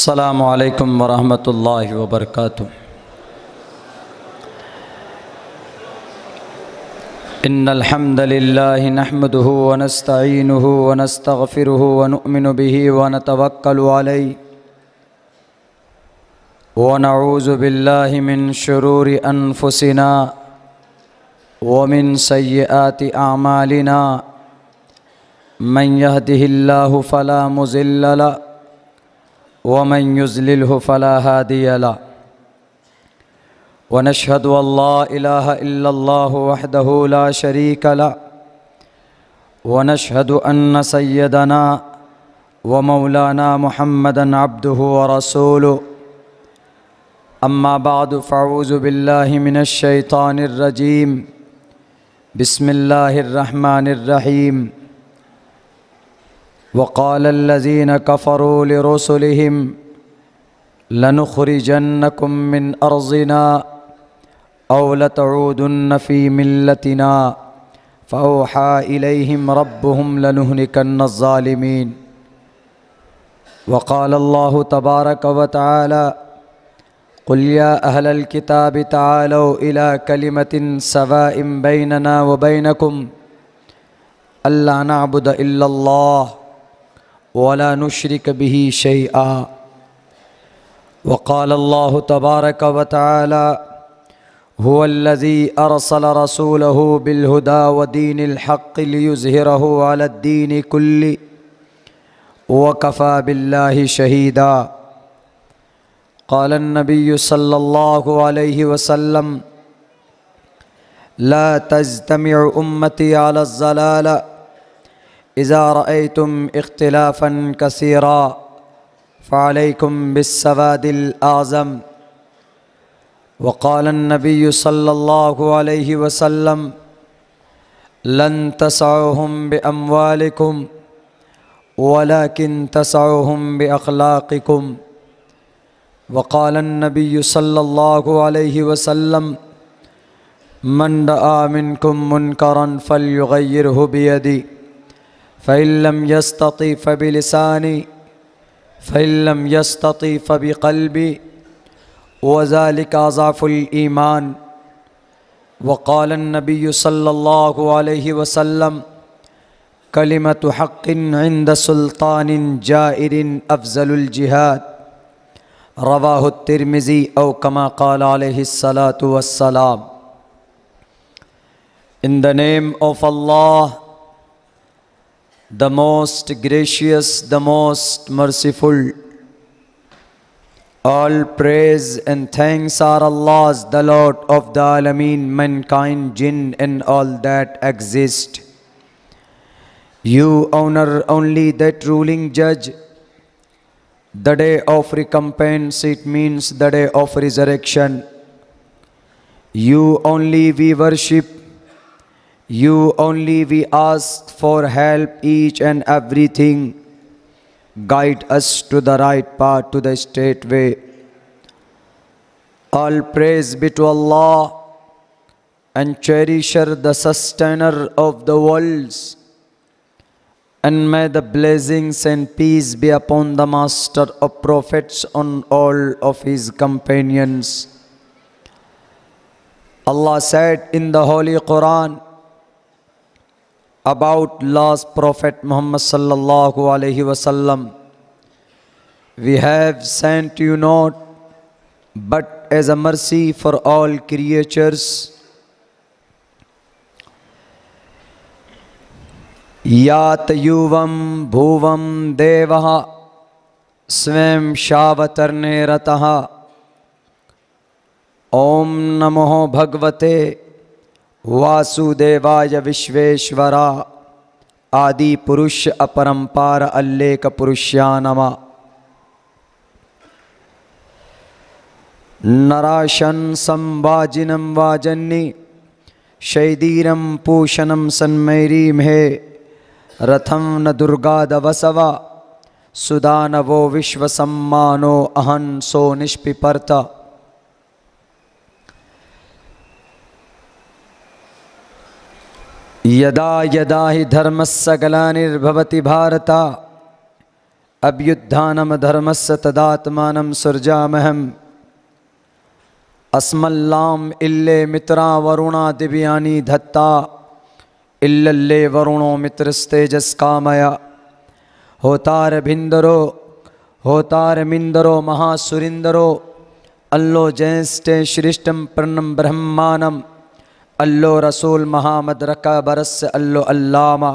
अस्सलामु अलैकुम वरहमतुल्लाहि वबरकातुहू। इन्नल हम्दलिल्लाहि नहमदुहु व नस्तईनुहु व नस्तगफिरुहु व नुअमिनु बिही व नतवक्कलु अलैहि व नऊज़ु बिल्लाहि मिन शुरूरि अनफुसिना व मिन सय्यिआति अअमालिना। मन यहदिहिल्लाहु फला मुज़िल्ल लहु वमन युज़्लिल्हु फला हादिय लहु। वनशहदु अल्ला इलाहा इल्लल्लाहु वहदहु ला शरीक लहु वनशहदु अन्न सय्यदना व मौलाना मुहम्मदन अब्दुहु व रसूलुहु। अम्मा बादु फ़अऊज़ु बिल्लाहि मिनश शैतानिर रजीम। बिस्मिल्लाहिर रहमानिर रहीम। वक़ालल्लज़ीन कफ़रू लिरुसुलिहिम लनुख़रिजन्नकुम मिन अर्ज़िना औ लतऊदुन्न फ़ी मिल्लतिना फ़अौहा इलैहिम रब्बुहुम लनुहलिकन्नज़्ज़ालिमीन। वक़ालल्लाहु तबारक व तआला क़ुल या अहलल किताबि तआलौ इला कलिमतिन सवाइम बैनना व बैनकुम अल्ला नअबुद इल्लल्लाह वला नुश्रिक बिही शैआ। वक़ालल्लाहु तबारक व तआला हुवल्लज़ी अरसल रसूलहु बिलहुदा व दीनिल हक़्क़ि लियुज़हिरहु अलद्दीनि कुल्लि व कफ़ा बिल्लाहि शहीदा। क़ालन नबिय्यु सल्लल्लाहु अलैहि वसल्लम ला तज्तमिउ उम्मती अलज़्ज़लाला इज़ा रअयतुम इख्तिलाफ़न कसीरा फ़अलैकुम बिस्सवादिल आज़म। वक़ालन नबिय्यु सल्लल्लाहु अलैहि वसल्लम लन तसअहुम बिअम्वालिकुम वलाकिन तसअहुम बिअख़लाक़िकुम। वक़ालन नबिय्यु सल्लल्लाहु अलैहि वसल्लम मन रआ मिनकुम मुनकरन फ़ल्युग़य्यिरहु बियदिही फ़इन लम यस्तति फ़बिलिसानिही फ़इन लम यस्तति फ़बिक़ल्बिही वज़ालिका अज़अफ़ुल ईमान। वक़ालन नबिय्यु सल्लल्लाहु अलैहि वसल्लम कलिमतु हक़्क़िन इंद सुल्तानिन जाइरिन अफ़ज़लुल जिहाद। रवाहु तिर्मिज़ी औ कमा क़ाल अलैहिस्सलातु वस्सलाम। In the name of Allah, the most gracious, the most merciful. All praise and thanks are Allah's, the Lord of the Alameen, mankind, jinn and all that exist. You honor only that ruling judge. The day of recompense, it means the day of resurrection. You only we worship. You only we ask for help each and everything. Guide us to the right path, to the straight way. All praise be to Allah and cherisher, the sustainer of the worlds. And may the blessings and peace be upon the master of prophets, on all of his companions. Allah said in the Holy Quran about last Prophet Muhammad sallallahu alaihi wasallam, we have sent you not but as a mercy for all creatures. Yat yuvam bhuvam devaha swam shavatarne rataha Om namo bhagavate वासुदेवाय विश्वेश्वरा आदि पुरुष अपरंपार अल्लेख पुरुष्या नमः। नराशन संवाजिनम वाजन्नी शैदीरम पूषणम सन्मैरीम हे रथम न दुर्गादवसवा सुदानवो विश्वसम्मानो अहंसो निष्पिपर्ता। यदा यदा हि धर्मस्य ग्लानिर्भवति भारत अभ्युत्थानं धर्मस्य तदात्मानं सृजाम्यहम् अस्मल्लाम इल्ले मित्रा वरुणा दिव्यानि धत्ता इल्लल्ले वरुणो मित्रस्तेजस्कामया होतार मिंदरो महासुरिंदरो अल्लो जैष्ठे श्रेष्ठम प्रणम ब्रह्मानम अल्लो रसूल महामद रका बरस्य अल्लो अल्लामा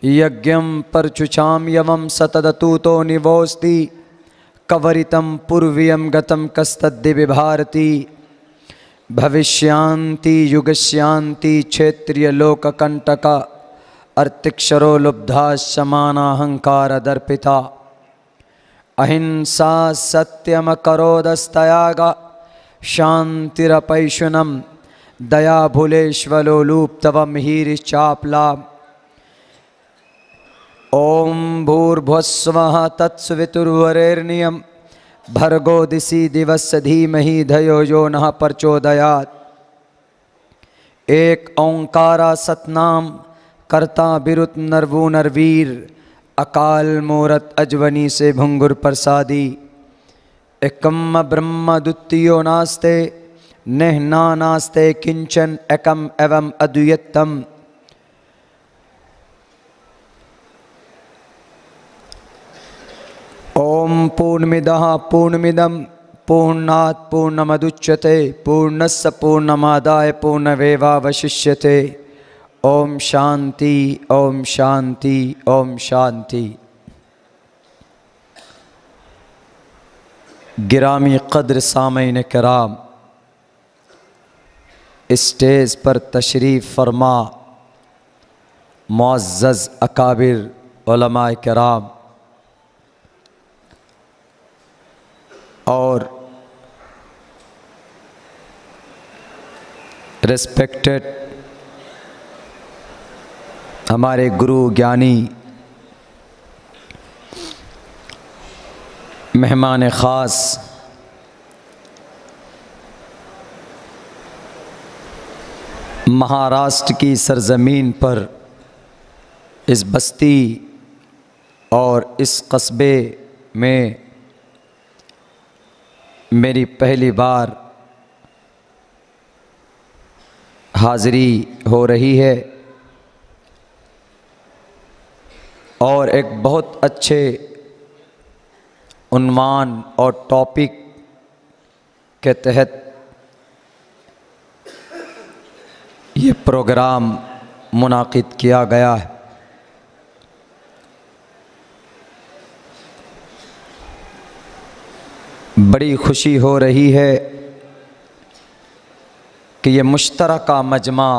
यज्ञम परचुचाम यवम सतदतूतो निवोस्ति कवरितम पूर्वियम गतम कस्तद्दिव्य भारती भविष्यांति युगश्यांति क्षेत्रीय लोककंटका अर्तिक्षरो लुब्धा समानाहंकार दर्पिता अहिंसा सत्यम करोदस्तयागा शांतिरपैशुनम दया भूलेश्वलोलूप्तवम हीरिश्चापला ओम भूर्भुवस्वः तत्सवितुर्वरेण्यं भर्गो दिशि दिवस्य धीमहि धियो यो नः प्रचोदयात्। एक ओंकारा सतनाम कर्ता बिरुत नरवु नरवीर अकाल मूरत अजवनी से भुंगुर प्रसादी एकम ब्रह्म द्वितीयो नास्ते नेहना नास्ते किंचन एकम एवं अद्वैतम। ओम पूर्णमिदः पूर्णमिदं पूर्णात् पूर्णमुदच्यते पूर्णस्य पूर्णमादाय पूर्णमेवावशिष्यते। ओम शांति ओम शांति ओम शांति। गिरामी क़द्र सामीन किराम, स्टेज पर तशरीफ़ फरमा मुअज़्ज़ज़ अकाबिर उलमाए किराम और रेस्पेक्टेड हमारे गुरु ज्ञानी मेहमान ख़ास महाराष्ट्र की सरज़मीन पर इस बस्ती और इस कस्बे में मेरी पहली बार हाज़िरी हो रही है और एक बहुत अच्छे उन्वान और टॉपिक के तहत ये प्रोग्राम मुनाकिद किया गया है। बड़ी खुशी हो रही है कि ये मुश्तरका मजमा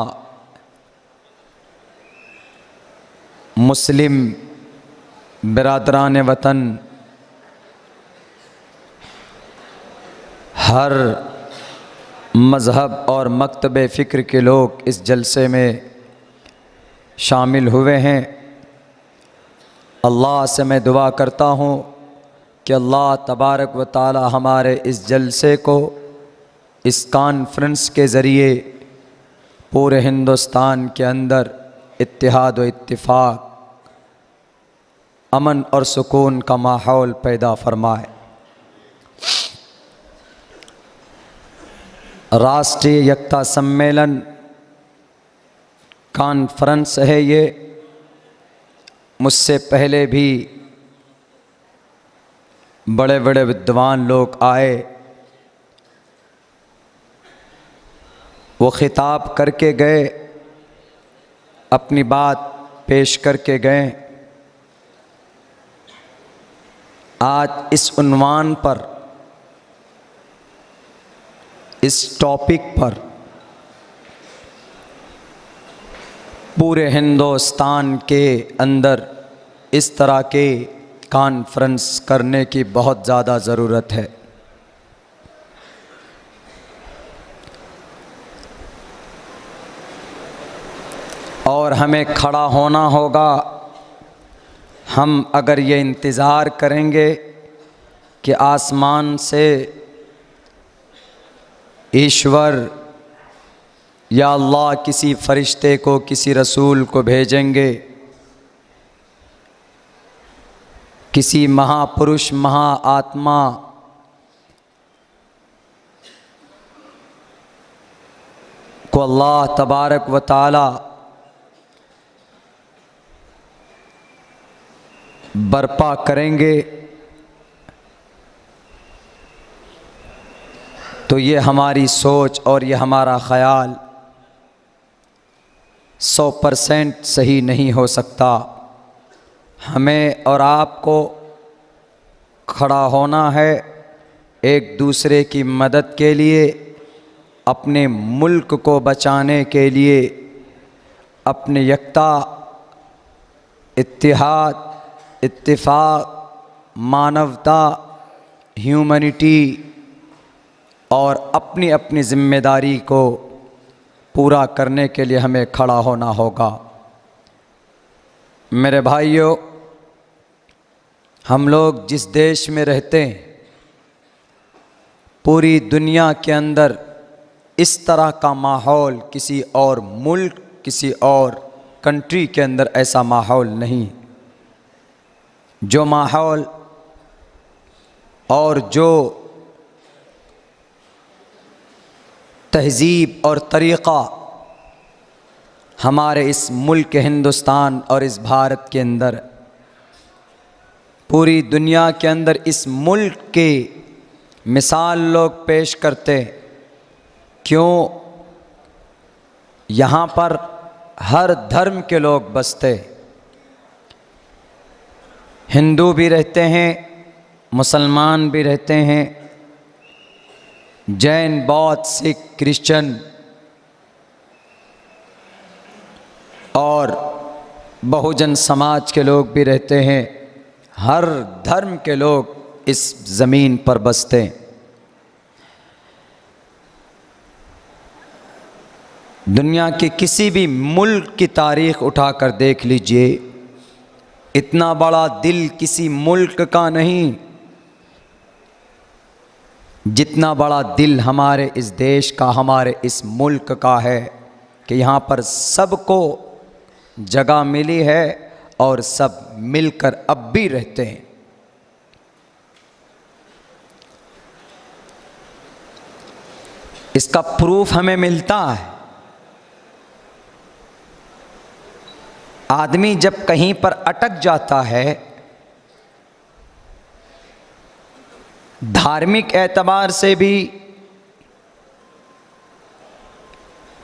मुस्लिम बिरादरान वतन हर मज़हब और मकतब फ़िक्र के लोग इस जलसे में शामिल हुए हैं। अल्लाह से मैं दुआ करता हूँ कि अल्लाह तबारक व ताला हमारे इस जलसे को इस कॉन्फ्रेंस के ज़रिए पूरे हिंदुस्तान के अंदर इत्तिहाद व इत्तिफ़ाक़, अमन और सुकून का माहौल पैदा फरमाए। राष्ट्रीय एकता सम्मेलन कॉन्फ्रेंस है ये। मुझसे पहले भी बड़े बड़े विद्वान लोग आए, वो खिताब करके गए, अपनी बात पेश करके गए। आज इस उन्वान पर, इस टॉपिक पर पूरे हिंदुस्तान के अंदर इस तरह के कॉन्फ्रेंस करने की बहुत ज़्यादा ज़रूरत है। और हमें खड़ा होना होगा। हम अगर ये इंतज़ार करेंगे कि आसमान से ईश्वर या अल्लाह किसी फ़रिश्ते को, किसी रसूल को भेजेंगे किसी महापुरुष महाआत्मा को अल्लाह तबारक व ताला बर्पा करेंगे तो ये हमारी सोच और ये हमारा ख़याल 100% सही नहीं हो सकता। हमें और आपको खड़ा होना है एक दूसरे की मदद के लिए, अपने मुल्क को बचाने के लिए, अपने यकता, इत्तिहाद, इत्तिफाक, मानवता, ह्यूमैनिटी और अपनी अपनी ज़िम्मेदारी को पूरा करने के लिए हमें खड़ा होना होगा। मेरे भाइयों, हम लोग जिस देश में रहते हैं, पूरी दुनिया के अंदर इस तरह का माहौल किसी और मुल्क, किसी और कंट्री के अंदर ऐसा माहौल नहीं। जो माहौल और जो तहज़ीब और तरीक़ा हमारे इस मुल्क हिंदुस्तान और इस भारत के अंदर, पूरी दुनिया के अंदर इस मुल्क के मिसाल लोग पेश करते। क्यों? यहाँ पर हर धर्म के लोग बसते, हिंदू भी रहते हैं, मुसलमान भी रहते हैं, जैन, बौद्ध, सिख, क्रिश्चियन और बहुजन समाज के लोग भी रहते हैं। हर धर्म के लोग इस ज़मीन पर बसते हैं। दुनिया के किसी भी मुल्क की तारीख़ उठाकर देख लीजिए, इतना बड़ा दिल किसी मुल्क का नहीं जितना बड़ा दिल हमारे इस देश का, हमारे इस मुल्क का है कि यहाँ पर सबको जगह मिली है और सब मिलकर अब भी रहते हैं। इसका प्रूफ हमें मिलता है। आदमी जब कहीं पर अटक जाता है, धार्मिक एतबार से भी,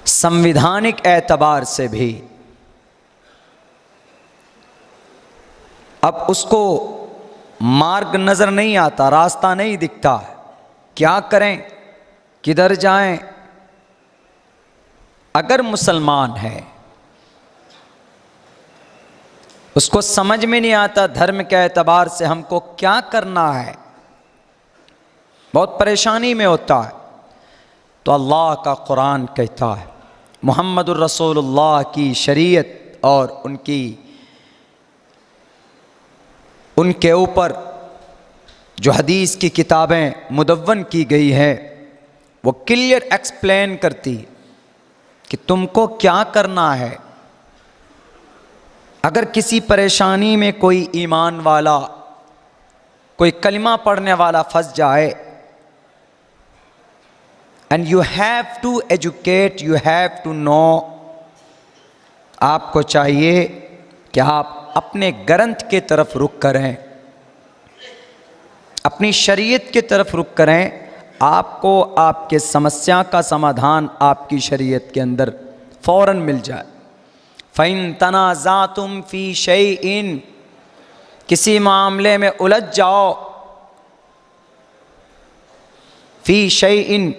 संविधानिक एतबार से भी, अब उसको मार्ग नज़र नहीं आता, रास्ता नहीं दिखता, क्या करें, किधर जाएं। अगर मुसलमान है, उसको समझ में नहीं आता धर्म के एतबार से हमको क्या करना है, बहुत परेशानी में होता है। तो अल्लाह का कुरान कहता है, मुहम्मदुर रसूलुल्लाह की शरीयत और उनके ऊपर जो हदीस की किताबें मुदव्वन की गई है, वो क्लियर एक्सप्लेन करती कि तुमको क्या करना है। अगर किसी परेशानी में कोई ईमान वाला, कोई कलिमा पढ़ने वाला फंस जाए, and you have to educate, you have to know, आपको चाहिए कि आप अपने ग्रंथ के तरफ रुख करें, अपनी शरीयत की तरफ रुख करें। आपको आपके समस्या का समाधान आपकी शरीयत के अंदर फ़ौरन मिल जाए। फ़इन तनाज़ातुम फ़ी शैइन, किसी मामले में उलझ जाओ, फ़ी शैइन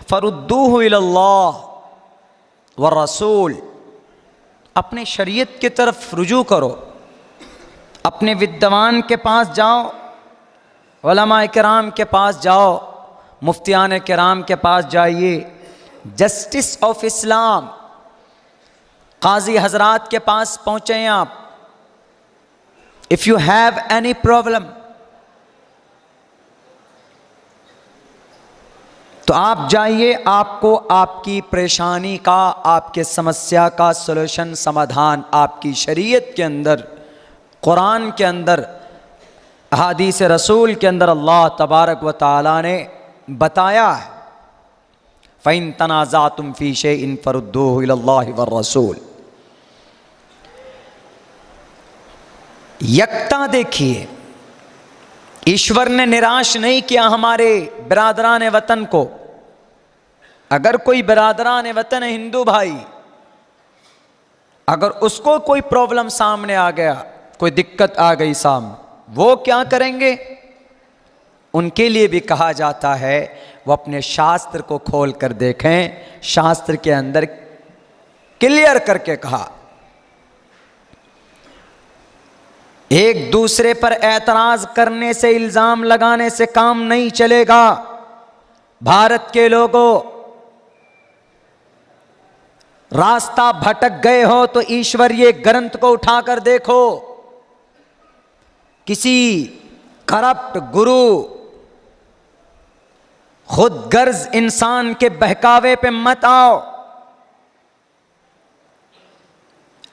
फरुद्दूहु इलल्लाह व रसूल, अपने शरीयत की तरफ रुजू करो, अपने विद्वान के पास जाओ, उलमा किराम के पास जाओ, मुफ्तियान किराम के पास जाइए, जस्टिस ऑफ इस्लाम, काजी हजरात के पास पहुँचें आप। If you have any problem, तो आप जाइए, आपको आपकी परेशानी का, आपके समस्या का सॉल्यूशन, समाधान आपकी शरीयत के अंदर, कुरान के अंदर अहादीस रसूल के अंदर अल्लाह तबारक व तआला ने बताया है, फ़इन तनाज़अतुम फ़ी शैइन फ़रुद्दूहु इलल्लाहि वर रसूल। यकता देखिए, ईश्वर ने निराश नहीं किया हमारे बिरादरान वतन को। अगर कोई बिरादरान वतन हिंदू भाई, अगर उसको कोई प्रॉब्लम सामने आ गया, कोई दिक्कत आ गई सामने, वो क्या करेंगे? उनके लिए भी कहा जाता है वो अपने शास्त्र को खोल कर देखें। शास्त्र के अंदर क्लियर करके कहा, एक दूसरे पर ऐतराज करने से, इल्जाम लगाने से काम नहीं चलेगा। भारत के लोगों, रास्ता भटक गए हो तो ईश्वरीय ग्रंथ को उठाकर देखो। किसी करप्ट गुरु, खुद गर्ज इंसान के बहकावे पे मत आओ।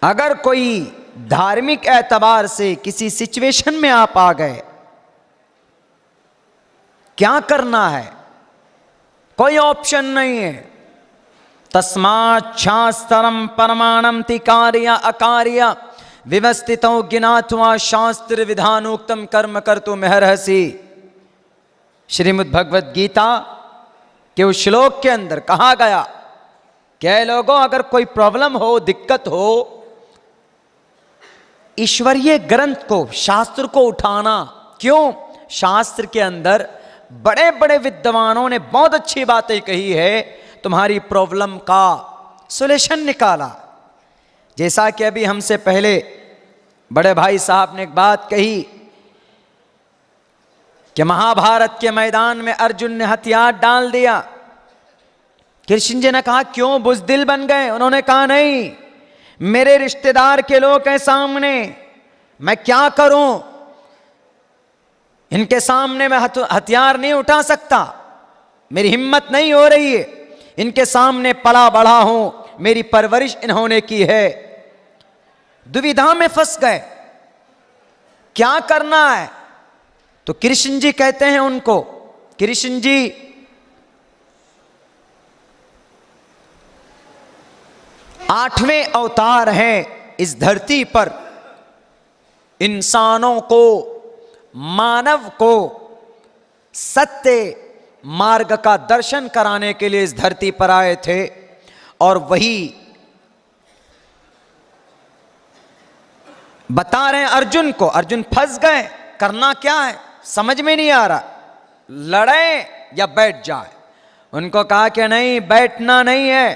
अगर कोई धार्मिक एतबार से किसी सिचुएशन में आप आ गए, क्या करना है? कोई ऑप्शन नहीं है। तस्मात् शास्त्रम परमाणम तिकार्य अकार्य व्यवस्थितो ज्ञात्वा शास्त्र विधानोक्तम कर्म कर्तुमर्हसि। श्रीमद् भगवद गीता के उस श्लोक के अंदर कहा गया कि लोगों, अगर कोई प्रॉब्लम हो, दिक्कत हो, ईश्वरीय ग्रंथ को, शास्त्र को उठाना। क्यों? शास्त्र के अंदर बड़े बड़े विद्वानों ने बहुत अच्छी बातें कही है, तुम्हारी प्रॉब्लम का सॉल्यूशन निकाला। जैसा कि अभी हमसे पहले बड़े भाई साहब ने एक बात कही कि महाभारत के मैदान में अर्जुन ने हथियार डाल दिया। कृष्ण जी ने कहा क्यों बुज़दिल बन गए? उन्होंने कहा नहीं, मेरे रिश्तेदार के लोग हैं सामने, मैं क्या करूं? इनके सामने मैं हथियार नहीं उठा सकता, मेरी हिम्मत नहीं हो रही है। इनके सामने पला बढ़ा हूं, मेरी परवरिश इन्होंने की है। दुविधा में फंस गए, क्या करना है? तो कृष्ण जी कहते हैं उनको, कृष्ण जी आठवें अवतार हैं इस धरती पर। इंसानों को, मानव को सत्य मार्ग का दर्शन कराने के लिए इस धरती पर आए थे। और वही बता रहे हैं अर्जुन को। अर्जुन फंस गए, करना क्या है समझ में नहीं आ रहा, लड़े या बैठ जाए। उनको कहा कि नहीं, बैठना नहीं है,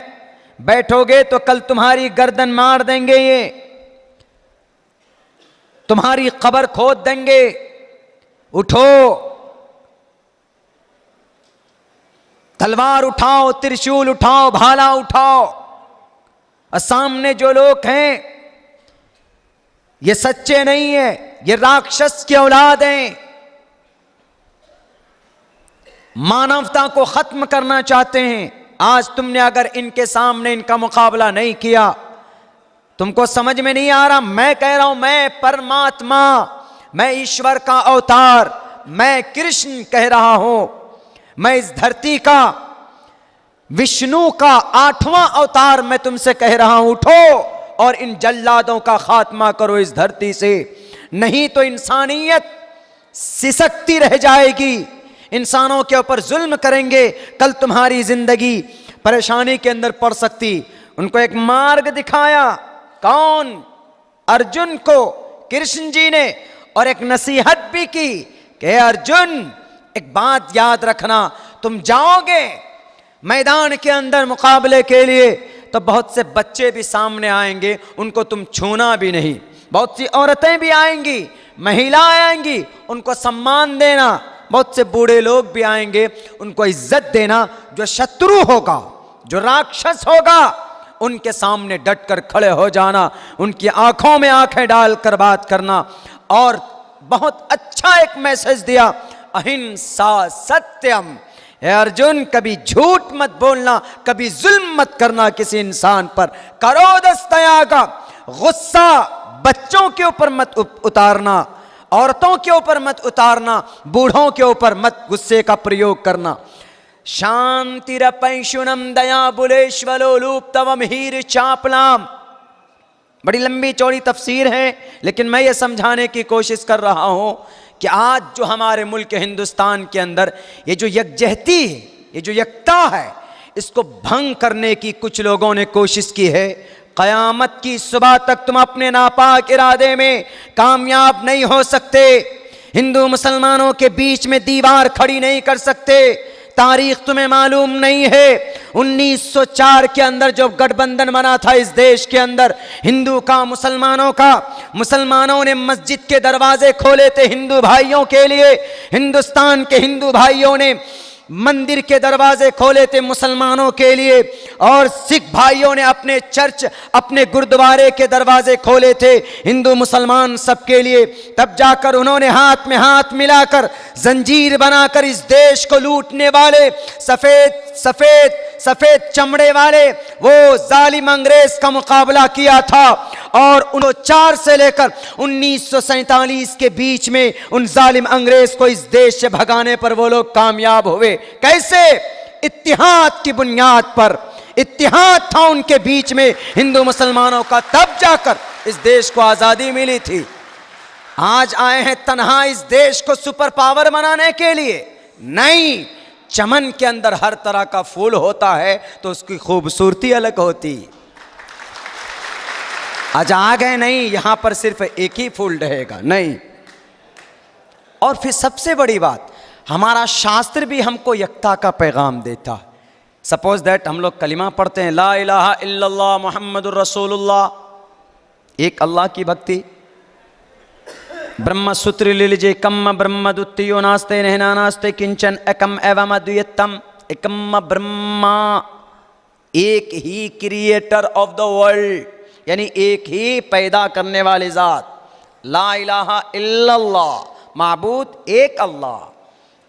बैठोगे तो कल तुम्हारी गर्दन मार देंगे, ये तुम्हारी कब्र खोद देंगे। उठो, तलवार उठाओ, त्रिशूल उठाओ, भाला उठाओ। और सामने जो लोग हैं ये सच्चे नहीं है, ये राक्षस की औलाद हैं, मानवता को खत्म करना चाहते हैं। आज तुमने अगर इनके सामने इनका मुकाबला नहीं किया, तुमको समझ में नहीं आ रहा। मैं कह रहा हूं, मैं परमात्मा, मैं ईश्वर का अवतार, मैं कृष्ण कह रहा हूं, मैं इस धरती का, विष्णु का 8वां अवतार मैं तुमसे कह रहा हूं। उठो और इन जल्लादों का खात्मा करो इस धरती से, नहीं तो इंसानियत सिसकती रह जाएगी। इंसानों के ऊपर जुल्म करेंगे, कल तुम्हारी जिंदगी परेशानी के अंदर पड़ सकती। उनको एक मार्ग दिखाया, कौन? अर्जुन को कृष्ण जी ने, और एक नसीहत भी की कि अर्जुन एक बात याद रखना, तुम जाओगे मैदान के अंदर मुकाबले के लिए तो बहुत से बच्चे भी सामने आएंगे, उनको तुम छूना भी नहीं। बहुत सी औरतें भी आएंगी, महिलाएं आएंगी, उनको सम्मान देना। बहुत से बूढ़े लोग भी आएंगे, उनको इज्जत देना। जो शत्रु होगा, जो राक्षस होगा, उनके सामने डट कर खड़े हो जाना, उनकी आंखों में आंखें डालकर बात करना। और बहुत अच्छा एक मैसेज दिया, अहिंसा सत्यम। अर्जुन, कभी झूठ मत बोलना, कभी जुल्म मत करना किसी इंसान पर। करो दस्तयागा, गुस्सा बच्चों के ऊपर मत उतारना, औरतों के ऊपर मत उतारना, बूढ़ों के ऊपर मत गुस्से का प्रयोग करना। शांतिरपैशुनम दया बुलेश्वलोलूप तवम हीर चापलाम। बड़ी लंबी चौड़ी तफसीर है, लेकिन मैं ये समझाने की कोशिश कर रहा हूं कि आज जो हमारे मुल्क हिंदुस्तान के अंदर ये जो यकजहती है, ये जो एकता है, इसको भंग करने की कुछ लोगों ने कोशिश की है। क़यामत की सुबह तक तुम अपने नापाक इरादे में कामयाब नहीं हो सकते। हिंदू मुसलमानों के बीच में दीवार खड़ी नहीं कर सकते। तारीख तुम्हें मालूम नहीं है, 1904 के अंदर जो गठबंधन बना था इस देश के अंदर, हिंदू का, मुसलमानों का, मुसलमानों ने मस्जिद के दरवाजे खोले थे हिंदू भाइयों के लिए, हिंदुस्तान के हिंदू भाइयों ने मंदिर के दरवाजे खोले थे मुसलमानों के लिए, और सिख भाइयों ने अपने चर्च, अपने गुरुद्वारे के दरवाजे खोले थे हिंदू मुसलमान सबके लिए। तब जाकर उन्होंने हाथ में हाथ मिलाकर जंजीर बनाकर इस देश को लूटने वाले सफेद सफेद सफेद चमड़े वाले वो जालिम अंग्रेज का मुकाबला किया था, और 1904 से लेकर 1947 के बीच में उन जालिम अंग्रेज को इस देश से भगाने पर वो लोग कामयाब हुए। कैसे? इत्तिहाद की बुनियाद पर। इत्तिहाद था उनके बीच में हिंदू मुसलमानों का, तब जाकर इस देश को आजादी मिली थी। आज आए हैं तन्हा इस देश को सुपर पावर बनाने के लिए? नहीं, चमन के अंदर हर तरह का फूल होता है तो उसकी खूबसूरती अलग होती। आज आ गए नहीं, यहां पर सिर्फ एक ही फूल रहेगा, नहीं। और फिर सबसे बड़ी बात, हमारा शास्त्र भी हमको एकता का पैगाम देता है। सपोज दैट हम लोग कलिमा पढ़ते हैं, ला इलाहा इल्लल्लाह मुहम्मदुर रसूलुल्लाह, एक अल्लाह की भक्ति। ब्रह्म सूत्र ले लीजिए, कम ब्रह्म द्वितीयो नास्ते नहना नास्ते किंचन एकम एवं अद्वितीयम। एकम ब्रह्मा, एक ही क्रिएटर ऑफ द वर्ल्ड, यानी एक ही पैदा करने वाले जात। ला इलाहा इल्लल्लाह, माबूद एक अल्लाह।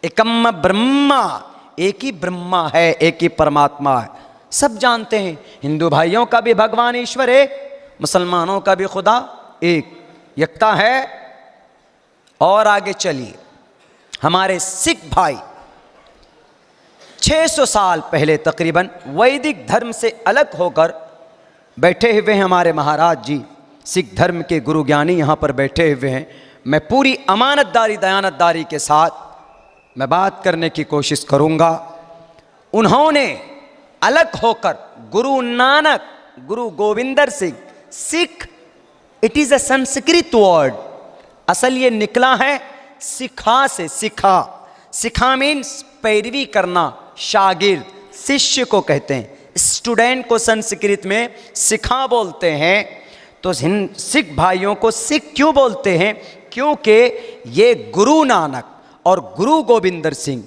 एकम ब्रह्मा, एक ही ब्रह्मा है, एक ही परमात्मा है। सब जानते हैं हिंदू भाइयों का भी भगवान ईश्वर एक, मुसलमानों का भी खुदा एक, एकता है। और आगे चलिए, हमारे सिख भाई 600 साल पहले तकरीबन वैदिक धर्म से अलग होकर बैठे हुए हैं। हमारे महाराज जी सिख धर्म के गुरु ज्ञानी यहाँ पर बैठे हुए हैं। मैं पूरी अमानतदारी दयानतदारी के साथ मैं बात करने की कोशिश करूँगा। उन्होंने अलग होकर गुरु नानक, गुरु Govindar Singh, Sikh, it is a Sanskrit word, असल ये निकला है सिखा से। सिखा, सिखा मीन्स पैरवी करना, शागिर्द, शिष्य को कहते हैं। स्टूडेंट को संस्कृत में सिखा बोलते हैं। तो सिख भाइयों को सिख क्यों बोलते हैं? क्योंकि ये गुरु नानक और गुरु गोविंदर सिंह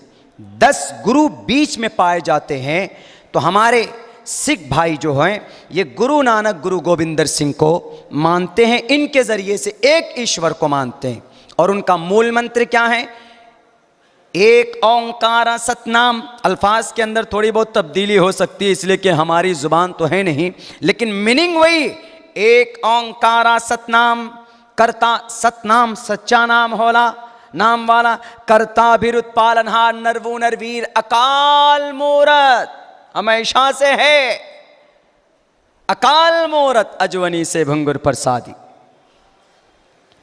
10 गुरु बीच में पाए जाते हैं। तो हमारे सिख भाई जो हैं ये गुरु नानक, गुरु गोविंदर सिंह को मानते हैं। इनके ज़रिए से एक ईश्वर को मानते हैं। और उनका मूल मंत्र क्या है? एक ओंकार सतनाम। अल्फाज के अंदर थोड़ी बहुत तब्दीली हो सकती है, इसलिए कि हमारी ज़ुबान तो है नहीं, लेकिन मीनिंग वही, एक ओंकार सतनाम। कर्ता, सतनाम सच्चा नाम होला, नाम वाला। कर्ता भी उत्पालनहार, नरवु नरवीर, अकाल मूरत हमेशा से है। अकाल मूरत अजवनी से भंगुर प्रसादी।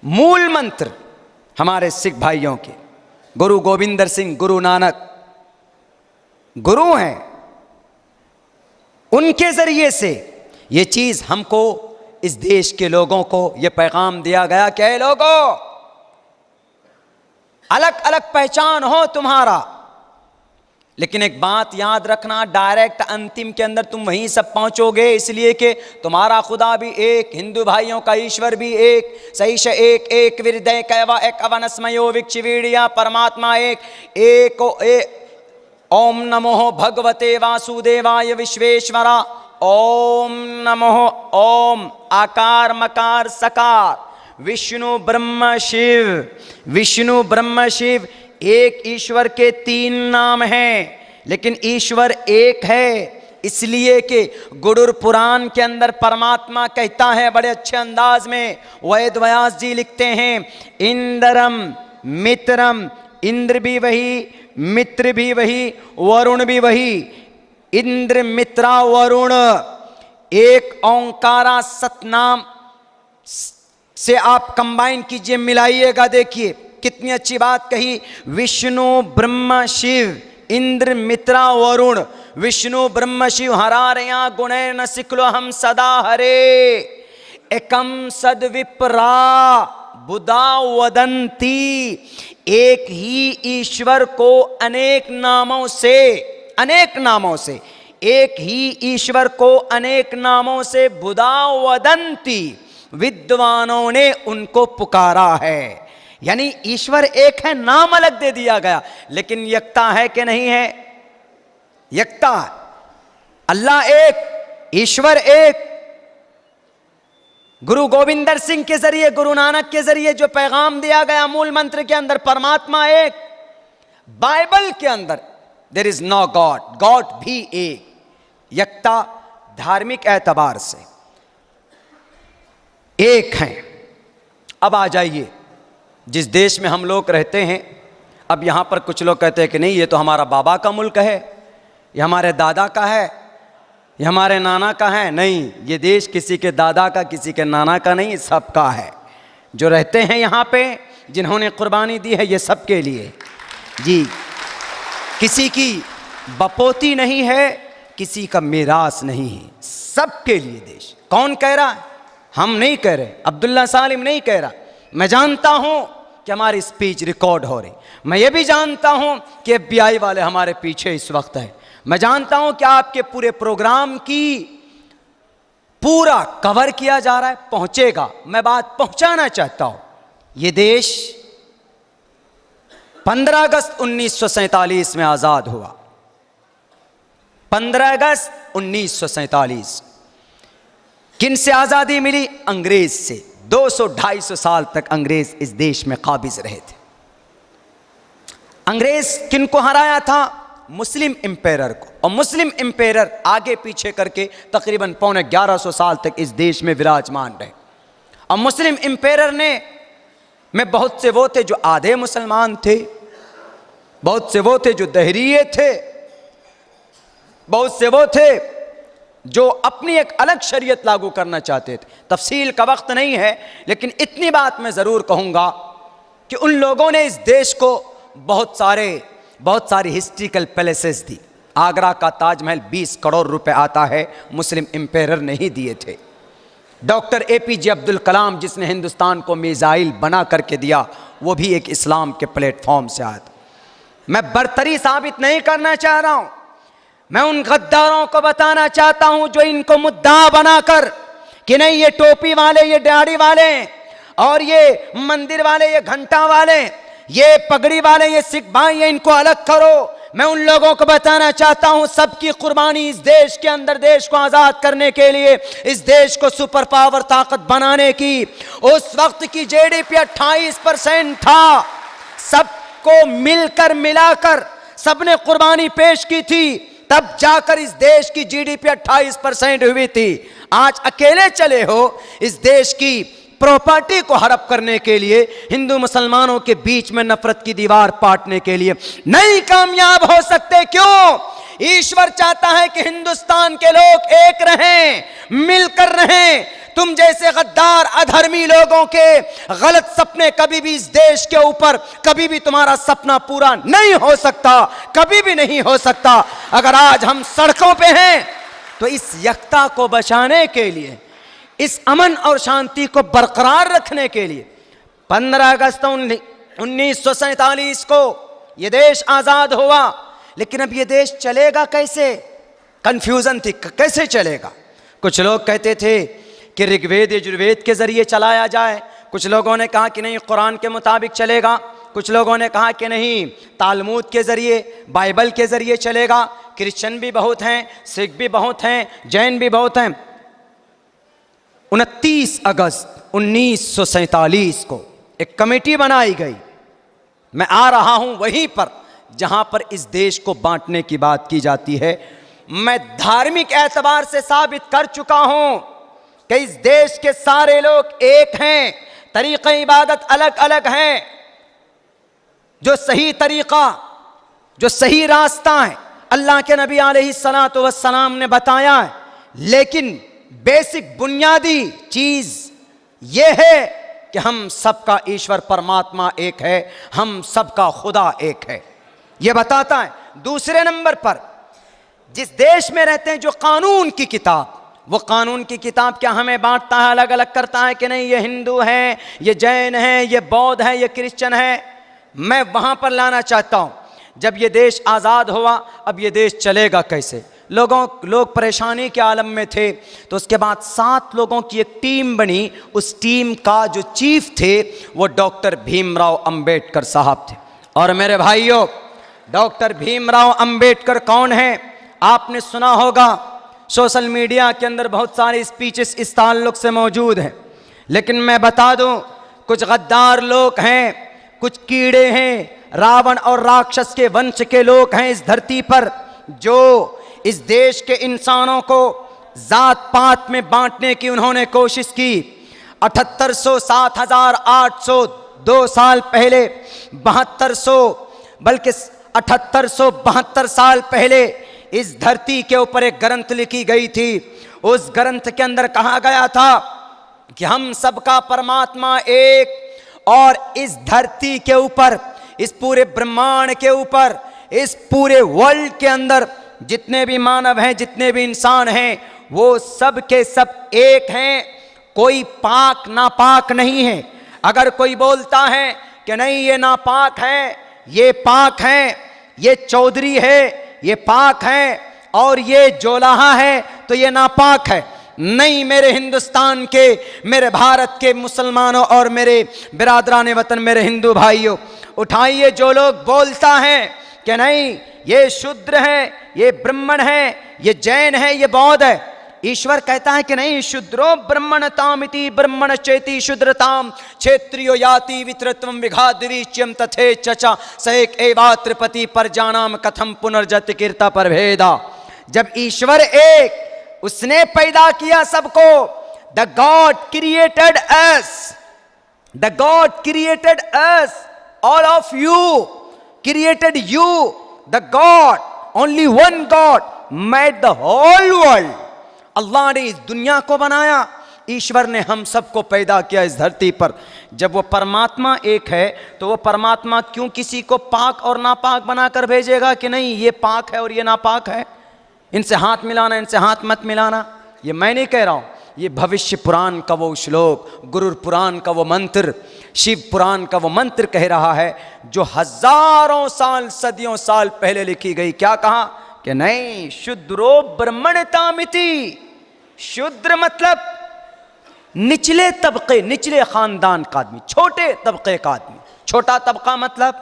मूल मंत्र हमारे सिख भाइयों के गुरु गोविंदर सिंह, गुरु नानक गुरु हैं। उनके जरिए से ये चीज हमको, इस देश के लोगों को ये पैगाम दिया गया कि ऐ लोगों, अलग अलग पहचान हो तुम्हारा, लेकिन एक बात याद रखना, डायरेक्ट अंतिम के अंदर तुम वहीं सब पहुंचोगे, इसलिए कि तुम्हारा खुदा भी एक, हिंदू भाइयों का ईश्वर भी एक, सहीश एक, एक विरदय कैवा एक अवनस्मयो विक्षवीड़िया, परमात्मा एक ओम नमो भगवते वासुदेवाय विश्वेश्वरा। ओम नमो ओम, आकार मकार सकार, विष्णु ब्रह्म शिव, विष्णु ब्रह्म शिव। एक ईश्वर के 3 नाम हैं, लेकिन ईश्वर एक है। इसलिए कि गुरुर पुराण के अंदर परमात्मा कहता है बड़े अच्छे अंदाज में, वेद व्यास जी लिखते हैं, इंद्रम मित्रम, इंद्र भी वही, मित्र भी वही, वरुण भी वही। इंद्र मित्रा वरुण, एक ओंकारा सतनाम से आप कंबाइन कीजिए, मिलाइएगा, देखिए कितनी अच्छी बात कही। विष्णु ब्रह्म शिव, इंद्र मित्रा वरुण, विष्णु ब्रह्म शिव, हरारया गुणे न सिकलो हम सदा हरे, एकम सद विप्रा बुधा वदंती। एक ही ईश्वर को अनेक नामों से, अनेक नामों से, एक ही ईश्वर को अनेक नामों से बुधा वदंती, विद्वानों ने उनको पुकारा है। यानी ईश्वर एक है, नाम अलग दे दिया गया, लेकिन यकता है कि नहीं है? यकता है। अल्लाह एक, ईश्वर एक। गुरु गोविंदर सिंह के जरिए, गुरु नानक के जरिए जो पैगाम दिया गया मूल मंत्र के अंदर, परमात्मा एक। बाइबल के अंदर there is no God, God भी एक। यकता धार्मिक एतबार से एक हैं। अब आ जाइए, जिस देश में हम लोग रहते हैं, अब यहां पर कुछ लोग कहते हैं कि नहीं ये तो हमारा बाबा का मुल्क है, ये हमारे दादा का है, ये हमारे नाना का है। नहीं, ये देश किसी के दादा का, किसी के नाना का नहीं, सबका है। जो रहते हैं यहाँ पे, जिन्होंने कुर्बानी दी है, ये सबके लिए जी। किसी की बपोती नहीं है, किसी का मिरास नहीं है, सबके लिए देश। कौन कह रहा है? हम नहीं कह रहे, अब्दुल्ला सालिम नहीं कह रहा। मैं जानता हूं कि हमारी स्पीच रिकॉर्ड हो रही, मैं ये भी जानता हूं कि FBI वाले हमारे पीछे इस वक्त हैं। मैं जानता हूं कि आपके पूरे प्रोग्राम की पूरा कवर किया जा रहा है, पहुंचेगा। मैं बात पहुंचाना चाहता हूं, ये देश 15 अगस्त 1947 में आजाद हुआ। 15 अगस्त 1947 किन से आजादी मिली? अंग्रेज से। 200-250 साल तक अंग्रेज इस देश में काबिज रहे थे। अंग्रेज किन को हराया था? मुस्लिम इंपेरर को। और मुस्लिम इंपेरर आगे पीछे करके तकरीबन 1150 साल तक इस देश में विराजमान रहे। और मुस्लिम इंपेरर में बहुत से वो थे जो आधे मुसलमान थे, बहुत से वो थे जो दहरिये थे, बहुत से वो थे जो अपनी एक अलग शरीयत लागू करना चाहते थे। तफसील का वक्त नहीं है, लेकिन इतनी बात मैं ज़रूर कहूँगा कि उन लोगों ने इस देश को बहुत सारी हिस्ट्रिकल पैलेसेस दी। आगरा का ताजमहल 20 करोड़ रुपए आता है, मुस्लिम इंपेरर नहीं दिए थे। डॉक्टर APJ अब्दुल कलाम, जिसने हिंदुस्तान को मिसाइल बना करके दिया, वो भी एक इस्लाम के प्लेटफॉर्म से आया था। मैं बरतरी साबित नहीं करना चाह रहा हूँ, मैं उन गद्दारों को बताना चाहता हूं जो इनको मुद्दा बनाकर कि नहीं ये टोपी वाले, ये दाढ़ी वाले, और ये मंदिर वाले, ये घंटा वाले, ये पगड़ी वाले, ये सिख भाई, ये इनको अलग करो। मैं उन लोगों को बताना चाहता हूं सबकी कुर्बानी इस देश के अंदर, देश को आजाद करने के लिए, इस देश को सुपर पावर ताकत बनाने की। उस वक्त की GDP 28% था। सबको मिलकर मिलाकर सबने कुर्बानी पेश की थी, तब जाकर इस देश की GDP 28% हुई थी। आज अकेले चले हो इस देश की प्रॉपर्टी को हड़प करने के लिए, हिंदू मुसलमानों के बीच में नफरत की दीवार पाटने के लिए नहीं कामयाब हो सकते। क्यों? ईश्वर चाहता है कि हिंदुस्तान के लोग एक रहें, मिलकर रहें। तुम जैसे गद्दार अधर्मी लोगों के गलत सपने कभी भी इस देश के ऊपर, कभी भी तुम्हारा सपना पूरा नहीं हो सकता, कभी भी नहीं हो सकता। अगर आज हम सड़कों पे हैं तो इस यकता को बचाने के लिए, इस अमन और शांति को बरकरार रखने के लिए 15 अगस्त 1947 को यह देश आजाद हुआ। लेकिन अब यह देश चलेगा कैसे? कंफ्यूजन थी, कैसे चलेगा। कुछ लोग कहते थे कि ऋग्वेद यजुर्वेद के जरिए चलाया जाए, कुछ लोगों ने कहा कि नहीं कुरान के मुताबिक चलेगा, कुछ लोगों ने कहा कि नहीं तालमूद के जरिए, बाइबल के जरिए चलेगा। क्रिश्चियन भी बहुत हैं, सिख भी बहुत हैं, जैन भी बहुत हैं। 29 अगस्त 1947 को एक कमेटी बनाई गई। मैं आ रहा हूं वहीं पर जहां पर इस देश को बांटने की बात की जाती है। मैं धार्मिक एतबार से साबित कर चुका हूं कि इस देश के सारे लोग एक हैं, तरीक़े इबादत अलग अलग हैं। जो सही तरीक़ा, जो सही रास्ता है, अल्लाह के नबी अलैहिस्सलातु वस्सलाम ने बताया है, लेकिन बेसिक बुनियादी चीज यह है कि हम सबका ईश्वर परमात्मा एक है, हम सबका खुदा एक है, यह बताता है। दूसरे नंबर पर, जिस देश में रहते हैं, जो कानून की किताब, वो कानून की किताब क्या हमें बांटता है, अलग अलग करता है कि नहीं, ये हिंदू है, ये जैन है, ये बौद्ध है, ये क्रिश्चियन है। मैं वहां पर लाना चाहता हूं, जब ये देश आज़ाद हुआ, अब ये देश चलेगा कैसे? लोग परेशानी के आलम में थे, तो उसके बाद 7 लोगों की एक टीम बनी। उस टीम का जो चीफ थे वो डॉक्टर भीमराव अंबेडकर साहब थे। और मेरे भाइयों, डॉक्टर भीमराव अंबेडकर कौन है? आपने सुना होगा, सोशल मीडिया के अंदर बहुत सारे स्पीचेस इस ताल्लुक से मौजूद हैं, लेकिन मैं बता दूं, कुछ गद्दार लोग हैं, कुछ कीड़े हैं, रावण और राक्षस के वंश के लोग हैं इस धरती पर, जो इस देश के इंसानों को जात पात में बांटने की उन्होंने कोशिश की। 7800 7882 साल पहले, 7200 बल्कि 7872 साल पहले इस धरती के ऊपर एक ग्रंथ लिखी गई थी। उस ग्रंथ के अंदर कहा गया था कि हम सबका परमात्मा एक, और इस धरती के ऊपर, इस पूरे ब्रह्मांड के ऊपर, इस पूरे वर्ल्ड के अंदर जितने भी मानव हैं, जितने भी इंसान हैं, वो सब के सब एक हैं, कोई पाक नापाक नहीं है। अगर कोई बोलता है कि नहीं ये नापाक है, ये पाक है, ये चौधरी है, ये पाक है, और ये जोलाहा है, तो ये नापाक है, नहीं मेरे हिंदुस्तान के, मेरे भारत के मुसलमानों और मेरे बिरादरान वतन, मेरे हिंदू भाइयों, उठाइए जो लोग बोलता है कि नहीं ये शूद्र है, ये ब्राह्मण है, ये जैन है, ये बौद्ध है। ईश्वर कहता है कि नहीं, शूद्रो ब्रह्मणतामिति ब्रह्मण चेति शूद्रताम क्षेत्रियो याति वित्रत्वम विघादिरीच्यम तथे चचा सएक एवात्रिपति परजानाम कथम पुनर्जति कीर्ता पर भेदा। जब ईश्वर एक, उसने पैदा किया सबको, the God created us, the God created us, all of you created you, the God, only one God made the whole world। अल्लाह ने इस दुनिया को बनाया, ईश्वर ने हम सबको पैदा किया इस धरती पर। जब वो परमात्मा एक है, तो वो परमात्मा क्यों किसी को पाक और नापाक बनाकर भेजेगा कि नहीं ये पाक है और ये नापाक है, इनसे हाथ मिलाना, इनसे हाथ मत मिलाना? ये मैं नहीं कह रहा हूं, ये भविष्य पुराण का वो श्लोक, गुरु पुराण का वो मंत्र, शिव पुराण का वो मंत्र कह रहा है, जो हजारों साल, सदियों साल पहले लिखी गई। क्या कहा कि नहीं, शूद्रो ब्रह्मणतामिति। शूद्र मतलब निचले तबके, निचले खानदान का आदमी, छोटे तबके का आदमी। छोटा तबका मतलब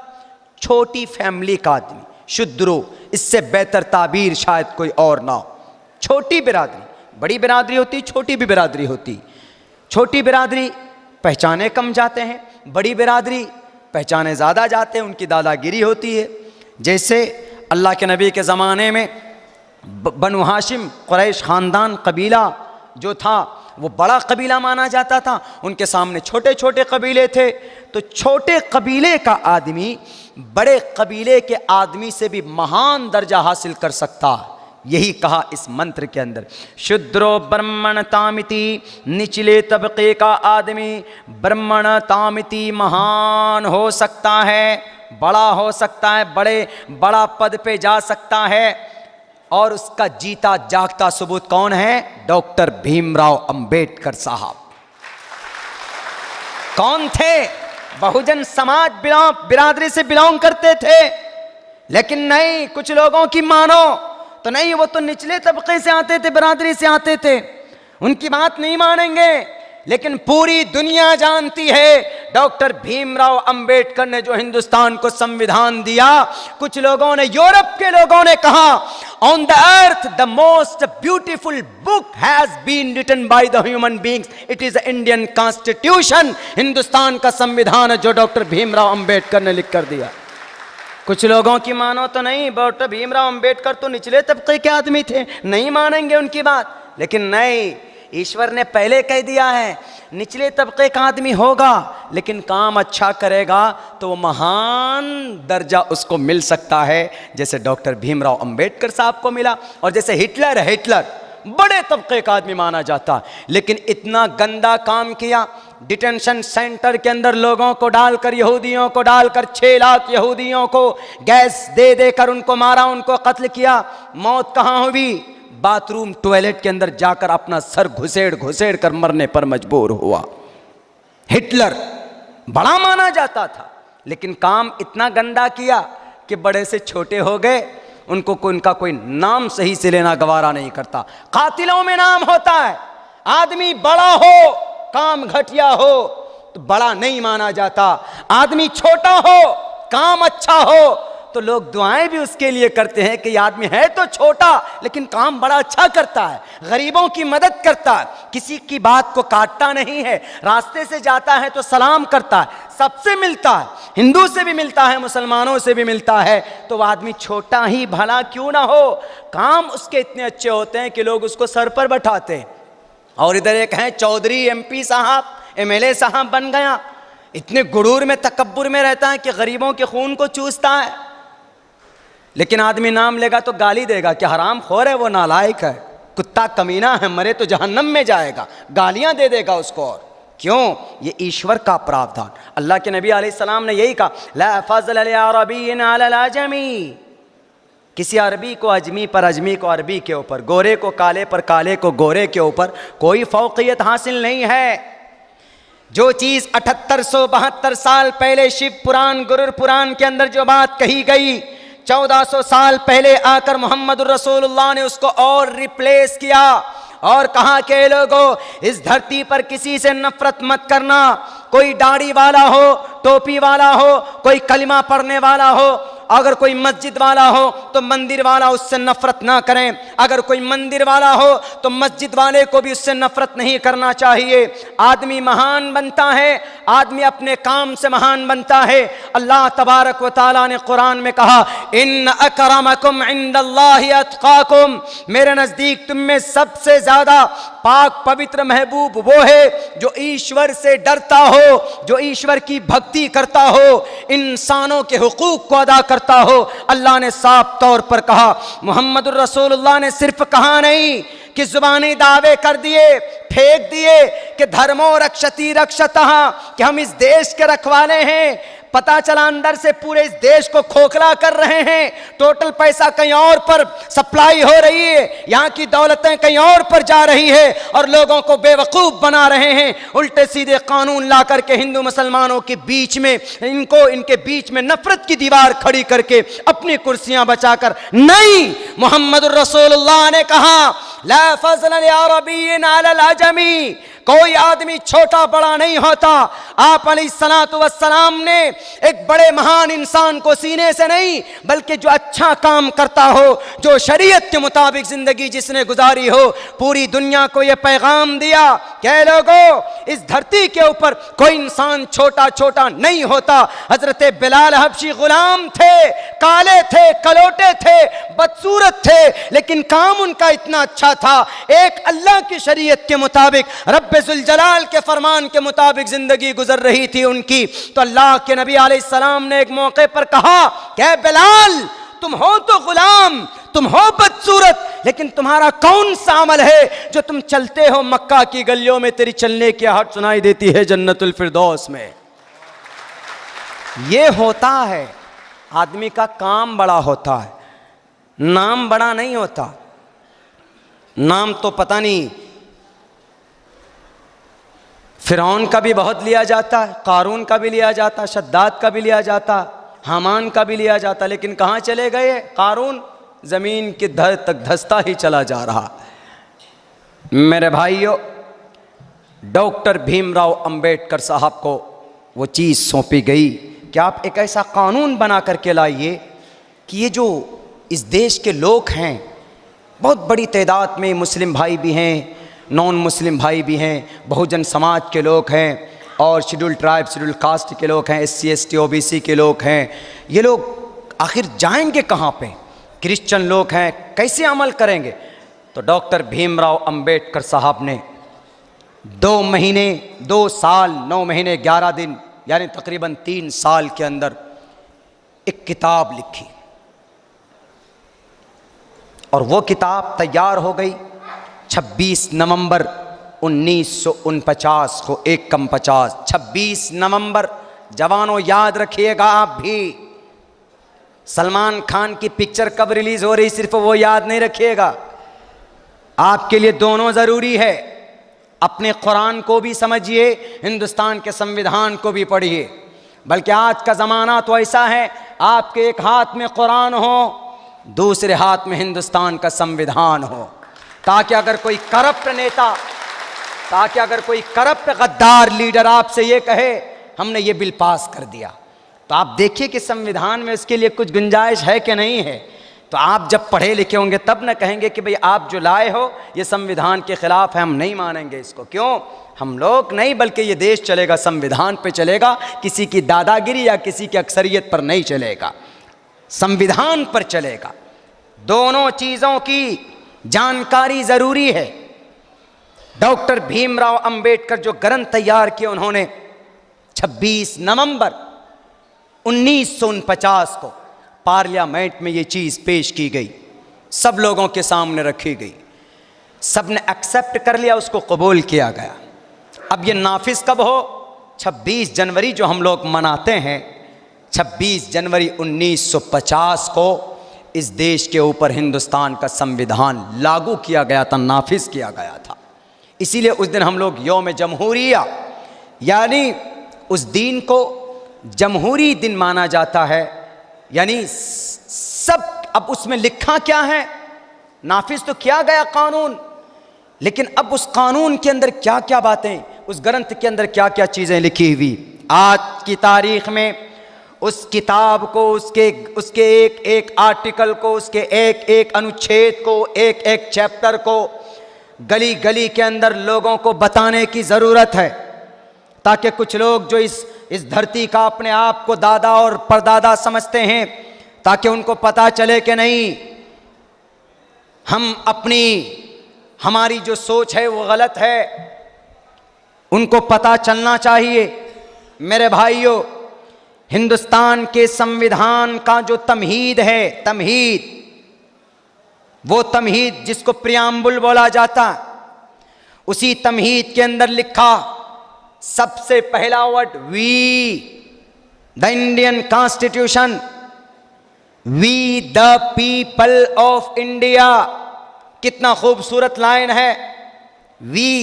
छोटी फैमिली का आदमी, शूद्रो। इससे बेहतर ताबीर शायद कोई और ना हो। छोटी बिरादरी, बड़ी बिरादरी होती, छोटी भी बिरादरी होती। छोटी बिरादरी पहचाने कम जाते हैं, बड़ी बिरादरी पहचाने ज़्यादा जाते हैं, उनकी दादागिरी होती है। जैसे अल्लाह के नबी के ज़माने में बनु हाशिम कुरैश ख़ानदान कबीला जो था वो बड़ा कबीला माना जाता था, उनके सामने छोटे छोटे कबीले थे। तो छोटे कबीले का आदमी बड़े कबीले के आदमी से भी महान दर्जा हासिल कर सकता है। यही कहा इस मंत्र के अंदर, शूद्रो ब्रह्मणतामिति, निचले तबके का आदमी ब्रह्मणतामिति महान हो सकता है, बड़ा हो सकता है, बड़ा पद पे जा सकता है। और उसका जीता जागता सबूत कौन है? डॉक्टर भीमराव अंबेडकर साहब। कौन थे? बहुजन समाज बिरादरी से बिलोंग करते थे, लेकिन नहीं, कुछ लोगों की मानो तो नहीं, वो तो निचले तबके से आते थे, बिरादरी से आते थे, उनकी बात नहीं मानेंगे। लेकिन पूरी दुनिया जानती है डॉक्टर भीमराव अंबेडकर ने जो हिंदुस्तान को संविधान दिया, कुछ लोगों ने, यूरोप के लोगों ने कहा, on the earth the most beautiful book has been written by the human beings, it is Indian constitution. Hindustan का संविधान जो डॉक्टर भीमराव अंबेडकर ने लिख कर दिया। कुछ लोगों की मानो तो नहीं, डॉक्टर भीमराव अंबेडकर तो निचले तबके के आदमी थे, नहीं मानेंगे उनकी बात। लेकिन नहीं, ईश्वर ने पहले कह दिया है निचले तबके का आदमी होगा लेकिन काम अच्छा करेगा तो वो महान दर्जा उसको मिल सकता है, जैसे डॉक्टर भीमराव अंबेडकर साहब को मिला। और जैसे हिटलर बड़े तबके का आदमी माना जाता, लेकिन इतना गंदा काम किया, डिटेंशन सेंटर के अंदर लोगों को डालकर, यहूदियों को डालकर, 6 लाख यहूदियों को गैस दे देकर उनको मारा, उनको कत्ल किया। मौत कहाँ हुई? बाथरूम टॉयलेट के अंदर जाकर अपना सर घुसेड़ कर मरने पर मजबूर हुआ। हिटलर बड़ा माना जाता था, लेकिन काम इतना गंदा किया कि बड़े से छोटे हो गए, उनका कोई नाम सही से लेना गवारा नहीं करता। कातिलों में नाम होता है, आदमी बड़ा हो काम घटिया हो तो बड़ा नहीं माना जाता, आदमी छोटा हो काम अच्छा हो तो लोग दुआएं भी उसके लिए करते हैं कि आदमी है तो छोटा लेकिन काम बड़ा अच्छा करता है, गरीबों की मदद करता है, किसी की बात को काटता नहीं है, रास्ते से जाता है तो सलाम करता है, सबसे मिलता है, हिंदू से भी मिलता है, मुसलमानों से भी मिलता है। तो वह आदमी छोटा ही भला क्यों ना हो, काम उसके इतने अच्छे होते हैं कि लोग उसको सर पर बैठाते हैं। और इधर एक हैं चौधरी, MP साहब, MLA साहब बन गया, इतने गुरूर में तकब्बुर में रहता है कि गरीबों के खून को चूसता है। लेकिन आदमी नाम लेगा तो गाली देगा कि हराम खोर है, वो नालायक है, कुत्ता कमीना है, मरे तो जहन्नम में जाएगा, गालियां दे देगा उसको। और क्यों? ये ईश्वर का प्रावधान। अल्लाह के नबी अलैहिस्सलाम ने यही कहा, ला फज़ल लिअरबिय्यिन अलल अजमी, किसी अरबी को अजमी पर, अजमी को अरबी के ऊपर, गोरे को काले पर, काले को गोरे के ऊपर कोई फौकियत हासिल नहीं है। जो चीज़ 7872 साल पहले शिव पुराण, गुरुर पुराण के अंदर जो बात कही गई, 1400 साल पहले आकर मोहम्मद रसूलुल्लाह ने उसको और रिप्लेस किया और कहा कि लोगों, इस धरती पर किसी से नफरत मत करना, कोई दाढ़ी वाला हो, टोपी वाला हो, कोई कलिमा पढ़ने वाला हो, अगर कोई मस्जिद वाला हो तो मंदिर वाला उससे नफरत ना करें, अगर कोई मंदिर वाला हो तो मस्जिद वाले को भी उससे नफरत नहीं करना चाहिए। आदमी महान बनता है, आदमी अपने काम से महान बनता है। अल्लाह तबारक व तआला ने कुरान में कहा, इन्न अकरमकुम इंदल्लाहि अत्काकुम, मेरे नज़दीक तुम में सबसे ज़्यादा पाक पवित्र महबूब वो है जो ईश्वर से डरता हो, जो ईश्वर की भक्ति करता हो, इंसानों के हुकूक को अदा करता हो। अल्लाह ने साफ तौर पर कहा, मोहम्मदुर रसूलुल्लाह ने सिर्फ कहा नहीं कि जुबानी दावे कर दिए, फेंक दिए कि धर्मो रक्षति रक्षतः, कि हम इस देश के रखवाले हैं, पता चला अंदर से पूरे इस देश को खोखला कर रहे हैं, टोटल पैसा कहीं और पर सप्लाई हो रही है, यहाँ की दौलतें कहीं और पर जा रही है और लोगों को बेवकूफ़ बना रहे हैं, उल्टे सीधे कानून ला करके हिंदू मुसलमानों के बीच में, इनके बीच में नफरत की दीवार खड़ी करके अपनी कुर्सियां बचाकर। नहीं, मोहम्मद रसूलुल्लाह ने कहा, ला फज़ल लिअरबिय्यिन अलल अजमी, कोई आदमी छोटा बड़ा नहीं होता। आप अलैहिस्सलातु वस्सलाम ने एक बड़े महान इंसान को सीने से नहीं, बल्कि जो अच्छा काम करता हो, जो शरीयत के मुताबिक जिंदगी जिसने गुजारी हो, पूरी दुनिया को यह पैगाम दिया, क्या लोगों, इस धरती के ऊपर कोई इंसान छोटा छोटा नहीं होता। हजरत बिलाल हबशी गुलाम थे, काले थे, कलोटे थे, बदसूरत थे, लेकिन काम उनका इतना अच्छा था, एक अल्लाह की शरीयत के मुताबिक, रब्बे जुल जलाल के फरमान के मुताबिक जिंदगी गुजर रही थी उनकी। तो अल्लाह के नबी अलैहिस्सलाम ने एक मौके पर कहा, क्या बिलाल, तुम हो तो गुलाम, तुम हो बदसूरत, लेकिन तुम्हारा कौन सा अमल है जो तुम चलते हो मक्का की गलियों में तेरी चलने की आहट सुनाई देती है जन्नतुल फिरदौस में। ये होता है, आदमी का काम बड़ा होता है, नाम बड़ा नहीं होता। नाम तो पता नहीं, फिरौन का भी बहुत लिया जाता है, कारून का भी लिया जाता, शद्दाद का भी लिया जाता, हामान का भी लिया जाता, लेकिन कहाँ चले गए कारून? जमीन के धर तक धंसता ही चला जा रहा। मेरे भाइयों, डॉक्टर भीमराव अंबेडकर साहब को वो चीज़ सौंपी गई कि आप एक ऐसा कानून बना करके लाइए कि ये जो इस देश के लोग हैं, बहुत बड़ी तादाद में मुस्लिम भाई भी हैं, नॉन मुस्लिम भाई भी हैं, बहुजन समाज के लोग हैं और शेड्यूल ट्राइब, शेड्यूल कास्ट के लोग हैं, SC ST OBC के लोग हैं, ये लोग आखिर जाएंगे कहाँ पे? क्रिश्चियन लोग हैं, कैसे अमल करेंगे? तो डॉक्टर भीमराव अंबेडकर साहब ने 2 महीने 2 साल 9 महीने 11 दिन यानी तकरीबन 3 साल के अंदर एक किताब लिखी और वो किताब तैयार हो गई 26 नवंबर 1949 को 1:50 26 नवंबर। जवानों याद रखिएगा आप भी, सलमान खान की पिक्चर कब रिलीज हो रही सिर्फ वो याद नहीं रखिएगा, आपके लिए दोनों जरूरी है। अपने कुरान को भी समझिए, हिंदुस्तान के संविधान को भी पढ़िए। बल्कि आज का ज़माना तो ऐसा है, आपके एक हाथ में कुरान हो, दूसरे हाथ में हिंदुस्तान का संविधान हो, ताकि अगर कोई करप्ट गद्दार लीडर आपसे ये कहे हमने ये बिल पास कर दिया, तो आप देखिए कि संविधान में उसके लिए कुछ गुंजाइश है कि नहीं है। तो आप जब पढ़े लिखे होंगे तब न कहेंगे कि भाई आप जो लाए हो ये संविधान के खिलाफ है, हम नहीं मानेंगे इसको। क्यों? हम लोग नहीं, बल्कि ये देश चलेगा संविधान पे चलेगा, किसी की दादागिरी या किसी की अक्सरियत पर नहीं चलेगा, संविधान पर चलेगा। दोनों चीज़ों की जानकारी ज़रूरी है। डॉक्टर भीमराव अंबेडकर जो ग्रंथ तैयार किए उन्होंने 26 नवंबर 1949 को पार्लियामेंट में ये चीज़ पेश की गई, सब लोगों के सामने रखी गई, सब ने एक्सेप्ट कर लिया, उसको कबूल किया गया। अब ये नाफिज कब हो? 26 जनवरी जो हम लोग मनाते हैं, 26 जनवरी 1950 को इस देश के ऊपर हिंदुस्तान का संविधान लागू किया गया था, नाफिज किया गया था। इसीलिए उस दिन हम लोग यौम जमहूरिया यानी उस दिन को जमहूरी दिन माना जाता है। यानी सब, अब उसमें लिखा क्या है? नाफिज तो किया गया कानून, लेकिन अब उस कानून के अंदर क्या क्या बातें, उस ग्रंथ के अंदर क्या क्या चीज़ें लिखी हुई, आज की तारीख में उस किताब को, उसके एक एक आर्टिकल को, उसके एक एक अनुच्छेद को, एक एक चैप्टर को गली गली के अंदर लोगों को बताने की ज़रूरत है, ताकि कुछ लोग जो इस धरती का अपने आप को दादा और परदादा समझते हैं, ताकि उनको पता चले कि नहीं, हमारी जो सोच है वो गलत है, उनको पता चलना चाहिए। मेरे भाइयों, हिंदुस्तान के संविधान का जो तमहीद है, वो तमहीद जिसको प्रियम्बुल बोला जाता, उसी तमहीद के अंदर लिखा सबसे पहला word we, the Indian constitution, we the people of India. कितना खूबसूरत लाइन है। We,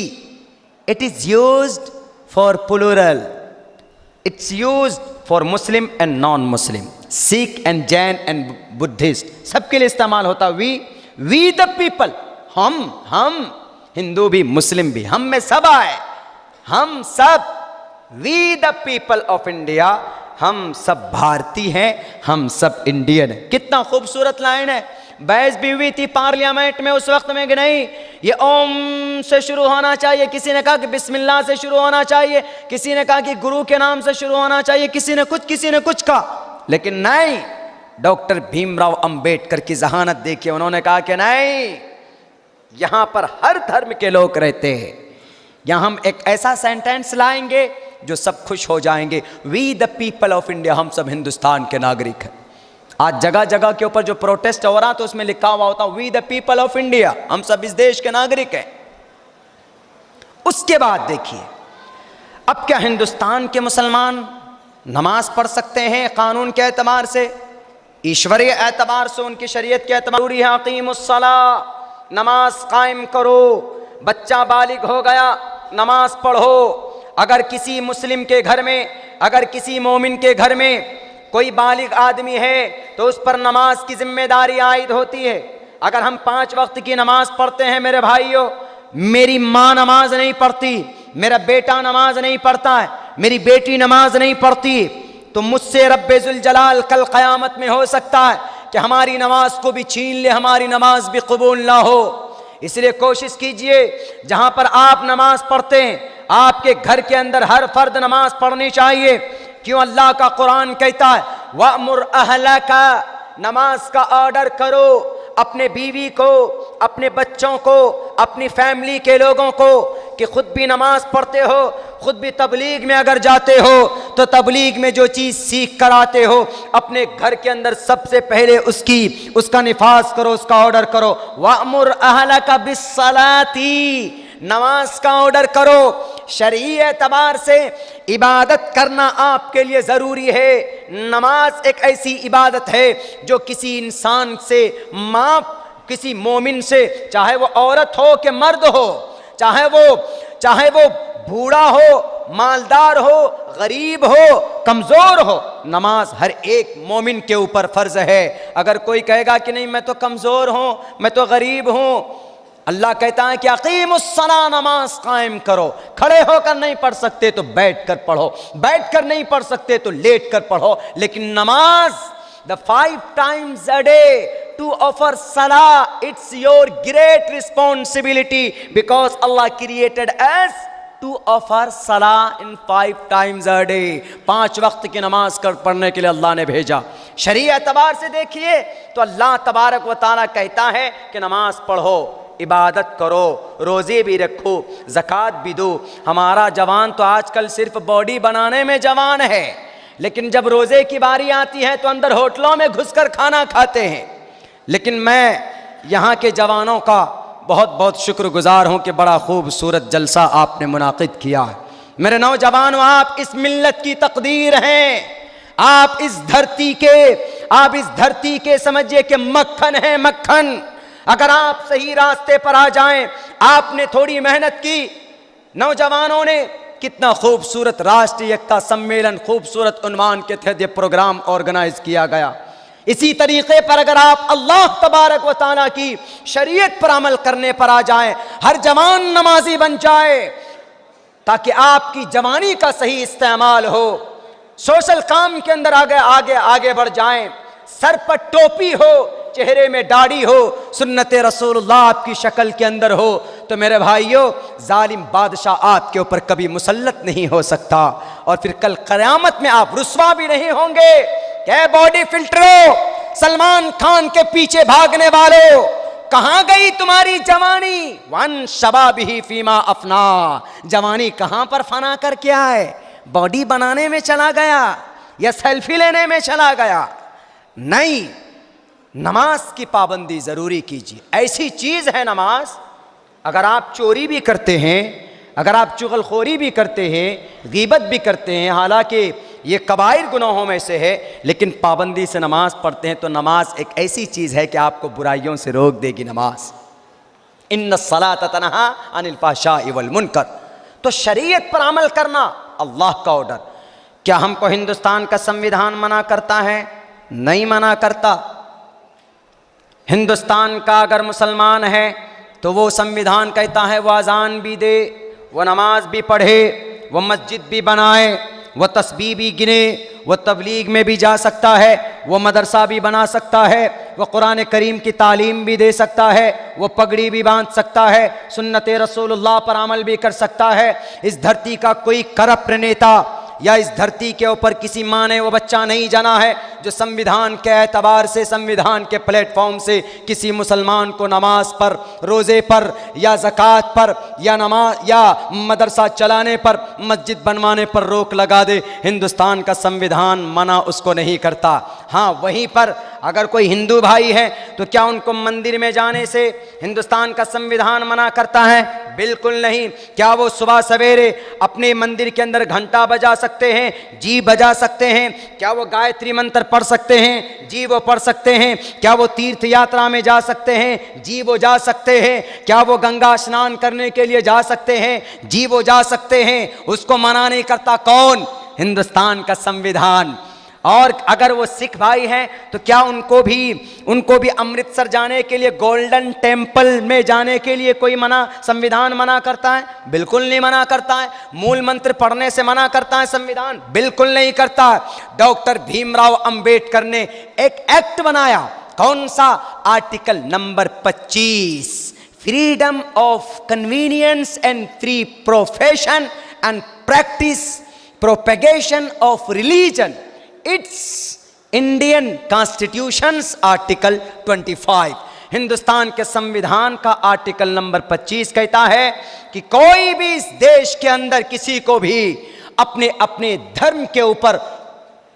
it is used for plural, it's used for Muslim and non Muslim, Sikh and Jain and Buddhist, सबके लिए इस्तेमाल होता। वी द पीपल, हम हिंदू भी मुस्लिम भी, हम में सब आए, हम सब, we the people of India, हम सब भारतीय हैं, हम सब इंडियन हैं। कितना खूबसूरत लाइन है। बहस भी हुई थी पार्लियामेंट में उस वक्त में कि नहीं, ये ओम से शुरू होना चाहिए, किसी ने कहा कि बिस्मिल्लाह से शुरू होना चाहिए, किसी ने कहा कि गुरु के नाम से शुरू होना चाहिए, किसी ने कुछ कहा, लेकिन नहीं, डॉक्टर भीमराव अंबेडकर की जहानत देखिए, उन्होंने कहा कि नहीं, यहां पर हर धर्म के लोग रहते हैं, यहां हम एक ऐसा सेंटेंस लाएंगे जो सब खुश हो जाएंगे, we the people of India, हम सब हिंदुस्तान के नागरिक हैं। आज जगह जगह के ऊपर जो प्रोटेस्ट हो रहा तो उसमें लिखा हुआ होता we the people of India, हम सब इस देश के नागरिक हैं। उसके बाद देखिए, अब क्या हिंदुस्तान के मुसलमान नमाज पढ़ सकते हैं कानून के एतबार से, ईश्वरीय एतबार से, उनकी शरीयत के एतबार? जरूरी है अकीमुस्सला, नमाज कायम करो, बच्चा बालिग हो गया नमाज पढ़ो। अगर किसी मुस्लिम के घर में, अगर किसी मोमिन के घर में कोई बालिग आदमी है तो उस पर नमाज की जिम्मेदारी आयद होती है। अगर हम 5 वक्त की नमाज पढ़ते हैं मेरे भाइयों, मेरी माँ नमाज नहीं पढ़ती, मेरा बेटा नमाज नहीं पढ़ता है, मेरी बेटी नमाज नहीं पढ़ती, तो मुझसे रब्बे जुल जलाल कल क़यामत में हो सकता है कि हमारी नमाज को भी छीन ले, हमारी नमाज भी कबूल ना हो। इसलिए कोशिश कीजिए, जहाँ पर आप नमाज पढ़ते हैं आपके घर के अंदर हर फर्द नमाज पढ़नी चाहिए। क्यों? अल्लाह का कुरान कहता है वअमुर अहलका, नमाज का ऑर्डर करो अपने बीवी को, अपने बच्चों को, अपनी फैमिली के लोगों को कि खुद भी नमाज पढ़ते हो, खुद भी तबलीग में अगर जाते हो तो तबलीग में जो चीज़ सीख कर आते हो अपने घर के अंदर सबसे पहले उसका निफाज करो, उसका ऑर्डर करो। वअमुर अहलका बिस्सलाती, नमाज का ऑर्डर करो। शरई एतबार से इबादत करना आपके लिए ज़रूरी है। नमाज एक ऐसी इबादत है जो किसी इंसान से किसी मोमिन से, चाहे वो औरत हो कि मर्द हो, चाहे वो बूढ़ा हो, मालदार हो, गरीब हो, कमज़ोर हो, नमाज हर एक मोमिन के ऊपर फ़र्ज़ है। अगर कोई कहेगा कि नहीं मैं तो कमज़ोर हूँ, मैं तो गरीब हूँ, अल्लाह कहता है कि अकीमुस्सलाह, नमाज कायम करो। खड़े होकर नहीं पढ़ सकते तो बैठ कर पढ़ो, बैठ कर नहीं पढ़ सकते तो लेट कर पढ़ो, लेकिन नमाज the 5 times a day to offer salah, it's your great responsibility because Allah created us to offer salah in 5 times a day। 5 वक्त की नमाज कर पढ़ने के लिए अल्लाह ने भेजा। शरीय एतबार से देखिए तो अल्लाह तबारक व तआला कहता है कि नमाज पढ़ो, इबादत करो, रोज़े भी रखो, ज़कात भी दो। हमारा जवान तो आजकल सिर्फ बॉडी बनाने में जवान है, लेकिन जब रोज़े की बारी आती है तो अंदर होटलों में घुसकर खाना खाते हैं। लेकिन मैं यहाँ के जवानों का बहुत बहुत शुक्रगुजार हूँ कि बड़ा खूबसूरत जलसा आपने मुनाकिद किया है। मेरे नौजवानों, आप इस मिल्लत की तकदीर हैं, आप इस धरती के समझिए कि मक्खन है, मक्खन। अगर आप सही रास्ते पर आ जाएं, आपने थोड़ी मेहनत की, नौजवानों ने कितना खूबसूरत राष्ट्रीय एकता सम्मेलन खूबसूरत उन्वान के तहत ये प्रोग्राम ऑर्गेनाइज किया गया। इसी तरीके पर अगर आप अल्लाह तबारक व तआला की शरीयत पर अमल करने पर आ जाएं, हर जवान नमाजी बन जाए ताकि आपकी जवानी का सही इस्तेमाल हो, सोशल काम के अंदर आगे बढ़ जाएं, सर पर टोपी हो, चेहरे में दाढ़ी हो, सुन्नते रसूलुल्लाह आपकी शक्ल के अंदर हो, तो मेरे भाइयों जालिम बादशाह आपके ऊपर कभी मुसल्लत नहीं हो सकता। और फिर कल क़यामत में आप रुस्वा भी नहीं होंगे। क्या बॉडी फिल्टरो, सलमान खान के पीछे भागने वालों, कहां गई तुम्हारी जवानी? वन शबाबिही फीमा अफना, जवानी कहां पर फना करके आए? बॉडी बनाने में चला गया या सेल्फी लेने में चला गया? नहीं, नमाज की पाबंदी जरूरी कीजिए। ऐसी चीज है नमाज, अगर आप चोरी भी करते हैं, अगर आप चुगलखोरी भी करते हैं, गीबत भी करते हैं, हालांकि ये कबाइर गुनाहों में से है, लेकिन पाबंदी से नमाज पढ़ते हैं तो नमाज एक ऐसी चीज है कि आपको बुराइयों से रोक देगी। नमाज इन्नस्सलात तनहा अनिल फहशाइ वल मुनकर। तो शरीयत पर अमल करना अल्लाह का ऑर्डर। क्या हमको हिंदुस्तान का संविधान मना करता है? नहीं मना करता। हिंदुस्तान का अगर मुसलमान है तो वो संविधान कहता है वो अजान भी दे, वो नमाज भी पढ़े, वो मस्जिद भी बनाए, वो तस्बीह भी गिने, वो तबलीग में भी जा सकता है, वो मदरसा भी बना सकता है, वो कुरान करीम की तालीम भी दे सकता है, वो पगड़ी भी बांध सकता है, सुन्नते रसूलुल्लाह पर अमल भी कर सकता है। इस धरती का कोई करप्ट नेता या इस धरती के ऊपर किसी माँ ने वो बच्चा नहीं जना है जो संविधान के एतबार से, संविधान के प्लेटफॉर्म से किसी मुसलमान को नमाज पर, रोज़े पर या ज़कात पर या नमाज या मदरसा चलाने पर, मस्जिद बनवाने पर रोक लगा दे। हिंदुस्तान का संविधान मना उसको नहीं करता। हाँ, वहीं पर अगर कोई हिंदू भाई है तो क्या उनको मंदिर में जाने से हिंदुस्तान का संविधान मना करता है? बिल्कुल नहीं। क्या वो सुबह सवेरे अपने मंदिर के अंदर घंटा बजा सकते हैं? जी बजा सकते हैं। क्या वो गायत्री मंत्र पढ़ सकते हैं? जी वो पढ़ सकते हैं। क्या वो तीर्थ यात्रा में जा सकते हैं? जी वो जा सकते हैं। क्या वो गंगा स्नान करने के लिए जा सकते हैं? जी वो जा सकते हैं। उसको मना नहीं करता कौन? हिंदुस्तान का संविधान। और अगर वो सिख भाई हैं तो क्या उनको भी अमृतसर जाने के लिए, गोल्डन टेम्पल में जाने के लिए कोई संविधान मना करता है? बिल्कुल नहीं मना करता है। मूल मंत्र पढ़ने से मना करता है संविधान? बिल्कुल नहीं करता। डॉक्टर भीमराव अंबेडकर ने एक एक्ट बनाया, कौन सा? Article number 25, freedom of convenience and free profession and practice propagation of religion. It's Indian constitutions article 25, Hindustan के संविधान का आर्टिकल नंबर 25 कहता है कि कोई भी इस देश के अंदर किसी को भी अपने अपने धर्म के ऊपर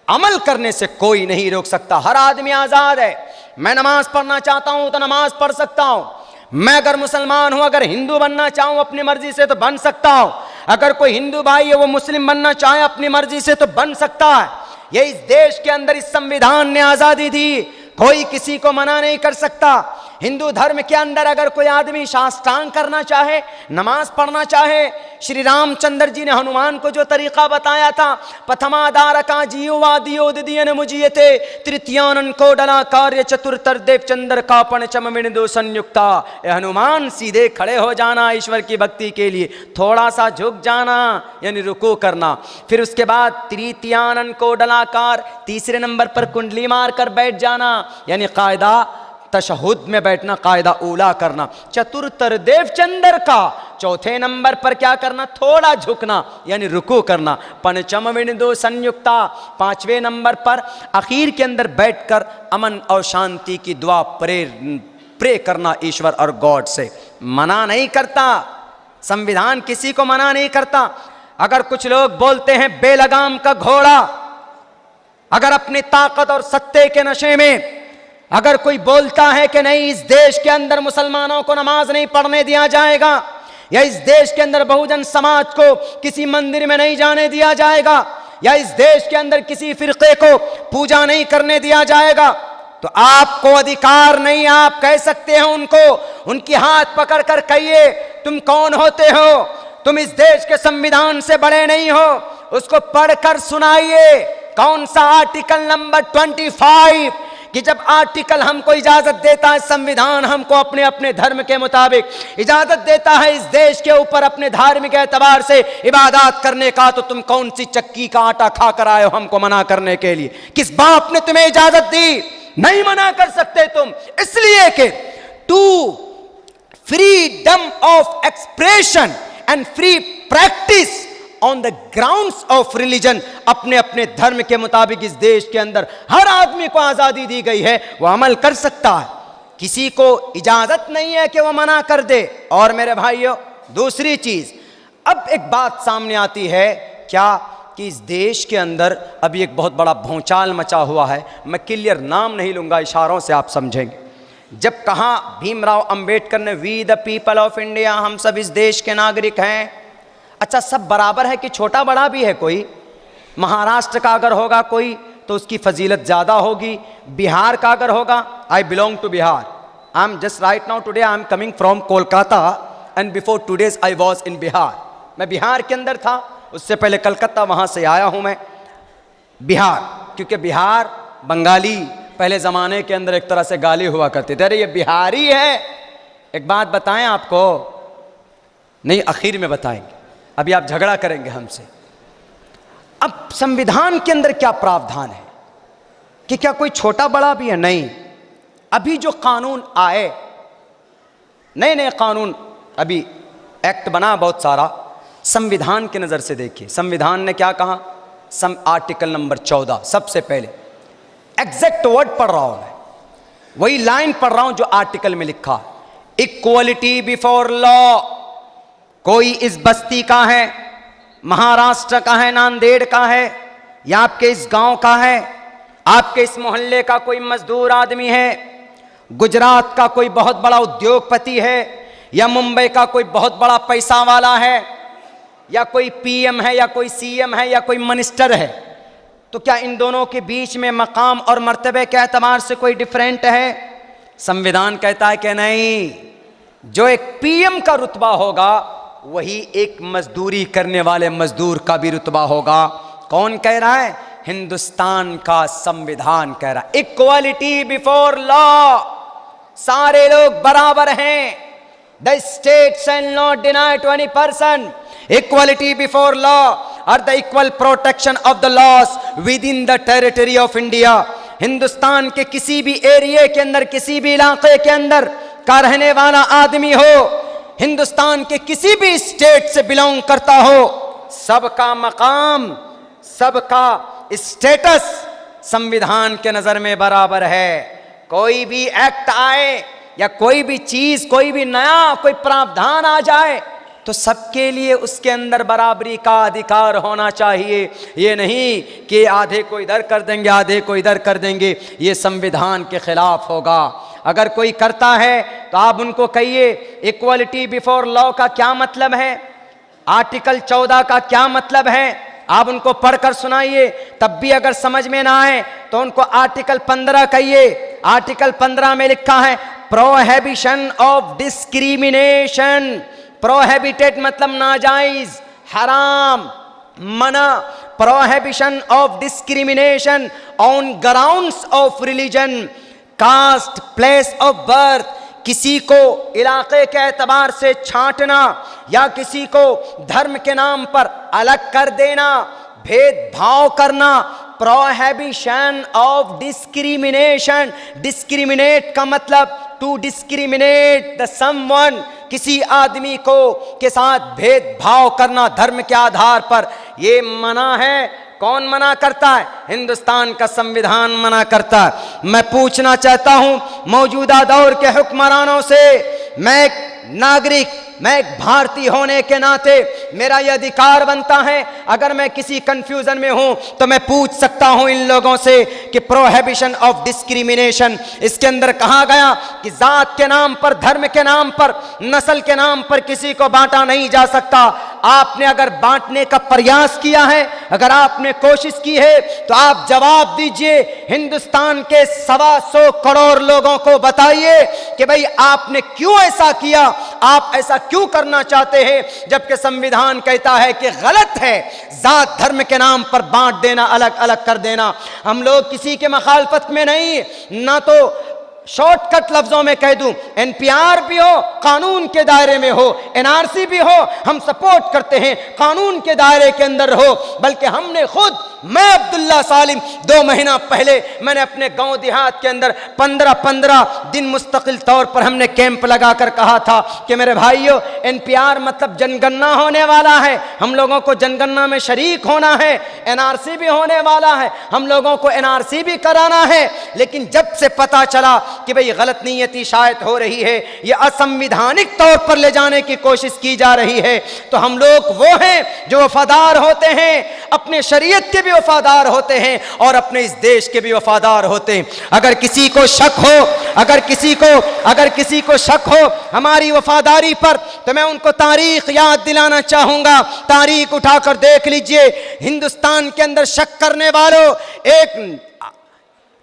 अमल करने से कोई नहीं रोक सकता। हर आदमी आजाद है। मैं नमाज पढ़ना चाहता हूं तो नमाज पढ़ सकता हूं। मैं अगर मुसलमान हूं, अगर हिंदू बनना चाहूं अपनी मर्जी से तो बन सकता हूं। अगर कोई हिंदू भाई है वो मुस्लिम बनना चाहे अपनी मर्जी से तो बन सकता है। ये इस देश के अंदर इस संविधान ने आजादी दी, कोई किसी को मना नहीं कर सकता। हिंदू धर्म के अंदर अगर कोई आदमी साष्टांग करना चाहे, नमाज पढ़ना चाहे, श्री रामचंद्र जी ने हनुमान को जो तरीका बताया था, प्रथमादारका जीवादियोदियन मुजियते तृतीयानन को डला कार्य चतुर्थर देव चंद्र का पंचम मिणदो संयुक्ता। हनुमान सीधे खड़े हो जाना ईश्वर की भक्ति के लिए, थोड़ा सा झुक जाना यानी रुकू करना, फिर उसके बाद तृतीयानन को डलाकार, तीसरे नंबर पर कुंडली मार कर बैठ जाना यानी कायदा तशहुद में बैठना, कायदा ऊला करना, चतुर्थर देव चंद्र का, चौथे नंबर पर क्या करना, थोड़ा झुकना यानी रुकू करना, पंचम विनिदो संयुक्ता, पांचवें नंबर पर आखिर के अंदर बैठकर अमन और शांति की दुआ प्रे करना ईश्वर और गॉड से। मना नहीं करता संविधान, किसी को मना नहीं करता। अगर कुछ लोग बोलते हैं बेलगाम का घोड़ा, अगर अपनी ताकत और सत्ते के नशे में अगर कोई बोलता है कि नहीं इस देश के अंदर मुसलमानों को नमाज नहीं पढ़ने दिया जाएगा, या इस देश के अंदर बहुजन समाज को किसी मंदिर में नहीं जाने दिया जाएगा, या इस देश के अंदर किसी फिरके को पूजा नहीं करने दिया जाएगा, तो आपको अधिकार नहीं, आप कह सकते हैं उनको, उनकी हाथ पकड़ कर कहिए तुम कौन होते हो, तुम इस देश के संविधान से बड़े नहीं हो, उसको पढ़कर सुनाइए। कौन सा आर्टिकल नंबर 25 कि जब आर्टिकल हमको इजाजत देता है, संविधान हमको अपने अपने धर्म के मुताबिक इजाजत देता है इस देश के ऊपर अपने धार्मिक एतबार से इबादत करने का, तो तुम कौन सी चक्की का आटा खा कर आए हो हमको मना करने के लिए? किस बाप ने तुम्हें इजाजत दी? नहीं मना कर सकते तुम, इसलिए कि to freedom of expression and free practice on the grounds of religion, अपने अपने धर्म के मुताबिक इस देश के अंदर हर आदमी को आजादी दी गई है, वो अमल कर सकता है, किसी को इजाजत नहीं है कि वो मना कर दे। और मेरे भाइयों दूसरी चीज, अब एक बात सामने आती है क्या कि इस देश के अंदर अभी एक बहुत बड़ा भौचाल मचा हुआ है। मैं क्लियर नाम नहीं लूंगा, इशारों से आप समझेंगे। जब कहा भीमराव अंबेडकर ने we the people of India, हम सब इस देश के नागरिक हैं, अच्छा सब बराबर है कि छोटा बड़ा भी है? कोई महाराष्ट्र का अगर होगा कोई तो उसकी फजीलत ज़्यादा होगी, बिहार का अगर होगा, I belong to Bihar, I am just right now today I am coming from Kolkata and before 2 days I was in Bihar. मैं बिहार के अंदर था, उससे पहले कलकत्ता, वहाँ से आया हूँ मैं बिहार, क्योंकि बिहार बंगाली पहले ज़माने के अंदर एक तरह से गाली हुआ करते थे, अरे ये बिहारी है। एक बात बताएं आपको, नहीं आखिर में बताएंगे, अभी आप झगड़ा करेंगे हमसे। अब संविधान के अंदर क्या प्रावधान है कि क्या कोई छोटा बड़ा भी है? नहीं। अभी जो कानून आए, नए नए कानून, अभी एक्ट बना बहुत सारा, संविधान की नज़र से देखिए संविधान ने क्या कहा। आर्टिकल नंबर 14, सबसे पहले एग्जैक्ट वर्ड पढ़ रहा हूं मैं, वही लाइन पढ़ रहा हूं जो आर्टिकल में लिखा, इक्वलिटी बिफोर लॉ। कोई इस बस्ती का है, महाराष्ट्र का है, नांदेड़ का है, या आपके इस गांव का है, आपके इस मोहल्ले का कोई मजदूर आदमी है, गुजरात का कोई बहुत बड़ा उद्योगपति है, या मुंबई का कोई बहुत बड़ा पैसा वाला है, या कोई पीएम है, या कोई सीएम है, या कोई मिनिस्टर है, तो क्या इन दोनों के बीच में मकाम और मर्तबे के एतबार से कोई डिफरेंट है? संविधान कहता है कि नहीं, जो एक पीएम का रुतबा होगा वही एक मजदूरी करने वाले मजदूर का भी रुतबा होगा। कौन कह रहा है? हिंदुस्तान का संविधान कह रहा है इक्वालिटी बिफोर लॉ, सारे लोग बराबर हैं। The state shall not deny to any person equality before law और the equal protection of the laws within the territory of India. Hindustan के किसी भी एरिया के अंदर, किसी भी इलाके के अंदर का रहने वाला आदमी हो, हिंदुस्तान के किसी भी स्टेट से बिलोंग करता हो, सबका मकाम, सबका स्टेटस संविधान के नजर में बराबर है। कोई भी एक्ट आए या कोई भी चीज, कोई भी नया कोई प्रावधान आ जाए तो सबके लिए उसके अंदर बराबरी का अधिकार होना चाहिए। ये नहीं कि आधे को इधर कर देंगे, आधे को इधर कर देंगे, ये संविधान के खिलाफ होगा। अगर कोई करता है तो आप उनको कहिए इक्वलिटी बिफोर लॉ का क्या मतलब है, आर्टिकल 14 का क्या मतलब है, आप उनको पढ़कर सुनाइए। तब भी अगर समझ में ना आए तो उनको आर्टिकल 15 कहिए। आर्टिकल 15 में लिखा है प्रोहिबिशन ऑफ डिस्क्रिमिनेशन। प्रोहिबिटेड मतलब नाजायज, हराम, मना। Prohibition of discrimination on grounds of religion, caste, place of birth. किसी को इलाके के एतबार से छांटना या किसी को धर्म के नाम पर अलग कर देना, भेदभाव करना। Prohibition of discrimination. डिस्क्रिमिनेट का मतलब टू डिस्क्रिमिनेट द समवन, किसी आदमी को के साथ भेदभाव करना धर्म के आधार पर, ये मना है। कौन मना करता है? हिंदुस्तान का संविधान मना करता है। मैं पूछना चाहता हूं मौजूदा दौर के हुक्मरानों से, मैं एक नागरिक, मैं एक भारतीय होने के नाते मेरा यह अधिकार बनता है, अगर मैं किसी कंफ्यूजन में हूं तो मैं पूछ सकता हूं इन लोगों से कि प्रोहिबिशन ऑफ डिस्क्रिमिनेशन, इसके अंदर कहा गया कि जात के नाम पर, धर्म के नाम पर, नस्ल के नाम पर किसी को बांटा नहीं जा सकता। आपने अगर बांटने का प्रयास किया है, अगर आपने कोशिश की है तो आप जवाब दीजिए हिंदुस्तान के 125 करोड़ लोगों को बताइए कि भाई आपने क्यों ऐसा किया, आप ऐसा क्यों करना चाहते हैं, जबकि संविधान कहता है कि गलत है जात धर्म के नाम पर बांट देना, अलग अलग कर देना। हम लोग किसी के मुखालफत में नहीं, ना तो शॉर्टकट लफ्जों में कह दूं एनपीआर भी हो कानून के दायरे में हो, एनआरसी भी हो, हम सपोर्ट करते हैं कानून के दायरे के अंदर हो। बल्कि हमने खुद, मैं अब्दुल्ला सालिम 2 महीना पहले मैंने अपने गांव देहात के अंदर 15-15 दिन मुस्तकिल तौर पर हमने कैंप लगाकर कहा था कि मेरे भाइयों, एनपीआर मतलब जनगणना होने वाला है, हम लोगों को जनगणना में शरीक होना है, एनआरसी भी होने वाला है, हम लोगों को एनआरसी भी कराना है। लेकिन जब से पता चला कि भाई गलत नीयती शायद हो रही है, ये असंविधानिक तौर पर ले जाने की कोशिश की जा रही है, तो हम लोग वो हैं जो वफादार होते हैं, अपने शरीयत के भी वफादार होते हैं और अपने इस देश के भी वफादार होते हैं। अगर किसी को शक हो, अगर किसी को शक हो हमारी वफादारी पर, तो मैं उनको तारीख याद दिलाना चाहूंगा। तारीख उठाकर देख लीजिए। हिंदुस्तान के अंदर शक करने वालों, एक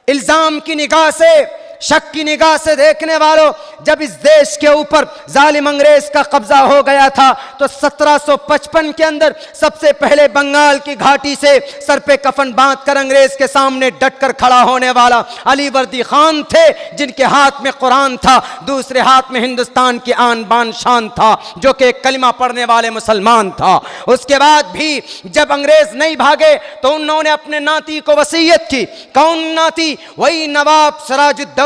इल्जाम की निगाह से, शक की निगाह से देखने वालों, जब इस देश के ऊपर जालिम अंग्रेज का कब्जा हो गया था तो 1755 के अंदर सबसे पहले बंगाल की घाटी से सर पे कफन बांधकर अंग्रेज के सामने डटकर खड़ा होने वाला अली वर्दी खान थे, जिनके हाथ में कुरान था, दूसरे हाथ में हिंदुस्तान की आन बान शान था, जो कि एक कलिमा पढ़ने वाले मुसलमान था। उसके बाद भी जब अंग्रेज नहीं भागे तो उन्होंने अपने नाती को वसीयत की। कौन नाती? वही नवाब सिराजुद्दौला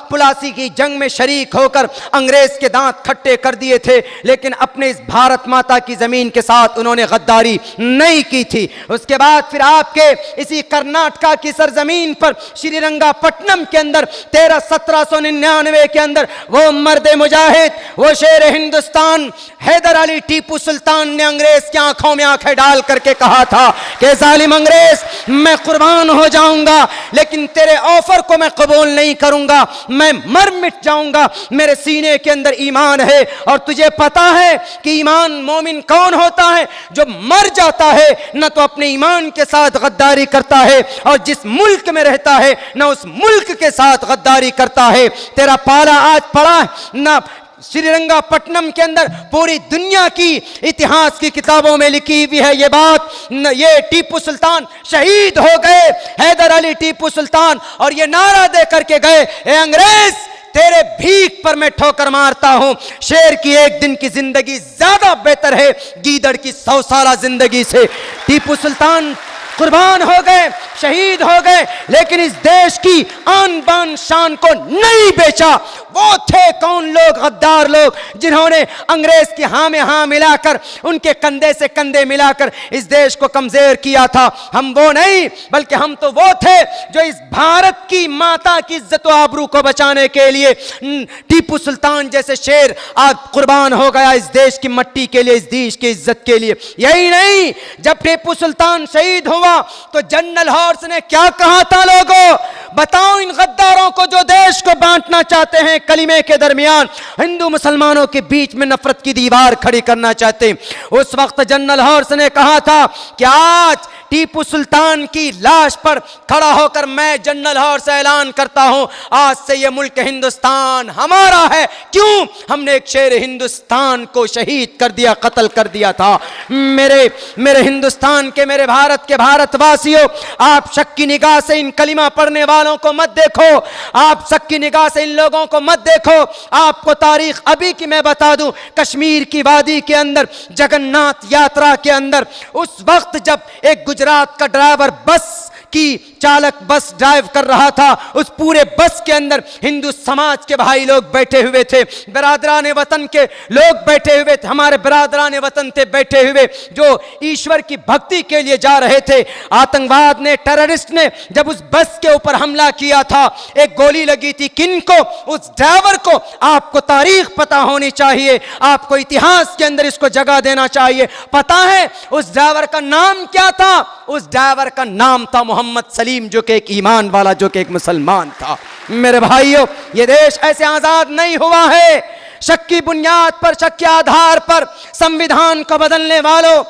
पुलासी की जंग में शरीक होकर अंग्रेज के दांत खट्टे कर दिए थे, लेकिन अपने इस भारत माता की जमीन के साथ उन्होंने गद्दारी नहीं की थी। उसके बाद फिर आपके इसी कर्नाटका की सरजमीन पर श्रीरंगापट्टनम के अंदर 1799 के अंदर वो मर्द मुजाहिद, वो शेर हिंदुस्तान हैदर अली टीपू सुल्तान ने अंग्रेज की आंखों में आंखें डाल करके कहा था कि जालिम अंग्रेज, मैं कुर्बान हो जाऊंगा लेकिन तेरे ऑफर को मैं कबूल नहीं करूंगा, मैं मर मिट जाऊंगा, मेरे सीने के अंदर ईमान है। और तुझे पता है कि ईमान मोमिन कौन होता है? जो मर जाता है, न तो अपने ईमान के साथ गद्दारी करता है और जिस मुल्क में रहता है न उस मुल्क के साथ गद्दारी करता है। तेरा पाला आज पड़ा न श्रीरंगापट्टनम के अंदर, पूरी दुनिया की इतिहास की किताबों में लिखी हुई है ये बात। ये टीपू सुल्तान शहीद हो गए, हैदर अली टीपू सुल्तान, और ये नारा दे करके गए, ए अंग्रेज, तेरे भीख पर मैं ठोकर मारता हूं। शेर की एक दिन की जिंदगी ज्यादा बेहतर है गीदड़ की 100 साला जिंदगी से। टीपू सुल्तान कुर्बान हो गए, शहीद हो गए, लेकिन इस देश की आन बान शान को नहीं बेचा। वो थे कौन लोग? गद्दार लोग, जिन्होंने अंग्रेज की हाँ में हाँ मिलाकर, उनके कंधे से कंधे मिलाकर इस देश को कमजोर किया था। हम वो नहीं, बल्कि हम तो वो थे जो इस भारत की माता की इज्जत व आबरू को बचाने के लिए टीपू सुल्तान जैसे शेर आज कुर्बान हो गया इस देश की मट्टी के लिए, इस देश की इज्जत के लिए। यही नहीं, जब टीपू सुल्तान शहीद हुआ तो जनरल हॉर्स ने क्या कहा था? लोगों, बताओ इन गद्दारों को जो देश को बांटना चाहते हैं, कलिमे के दरमियान हिंदू मुसलमानों के बीच में नफरत की दीवार खड़ी करना चाहते। उस वक्त जनरल हॉर्स ने कहा था कि आज टीपू सुल्तान की लाश पर खड़ा होकर मैं जनरल हॉर्स ऐलान करता हूं, आज से यह मुल्क हिंदुस्तान हमारा है। क्यों? हमने एक शेर हिंदुस्तान को शहीद कर दिया, कत्ल कर दिया था। मेरे हिंदुस्तान के, मेरे भारत के भारतवासियों, आप शक की निगाह से इन कलिमा पढ़ने वालों को मत देखो, आप शक की निगाह से इन लोगों को मत देखो। आपको तारीख अभी की मैं बता दूं, कश्मीर की वादी के अंदर जगन्नाथ यात्रा के अंदर उस वक्त जब एक गुजरात का ड्राइवर बस की चालक बस ड्राइव कर रहा था, उस पूरे बस के अंदर हिंदू समाज के भाई लोग बैठे हुए थे, बिरादरान वतन के लोग बैठे हुए थे, हमारे बिरादरान वतन थे बैठे हुए, जो ईश्वर की भक्ति के लिए जा रहे थे। आतंकवाद ने, टेररिस्ट ने जब उस बस के ऊपर हमला किया था, एक गोली लगी थी किनको? उस ड्राइवर को। आपको तारीख पता होनी चाहिए, आपको इतिहास के अंदर इसको जगह देना चाहिए। पता है उस ड्राइवर का नाम क्या था? उस ड्राइवर का नाम था मोहम्मद सलीम, जो कि एक ईमान वाला, जो कि एक मुसलमान था। मेरे भाइयों, यह देश ऐसे आजाद नहीं हुआ है शक की बुनियाद पर, शक के आधार पर। संविधान को बदलने वालों,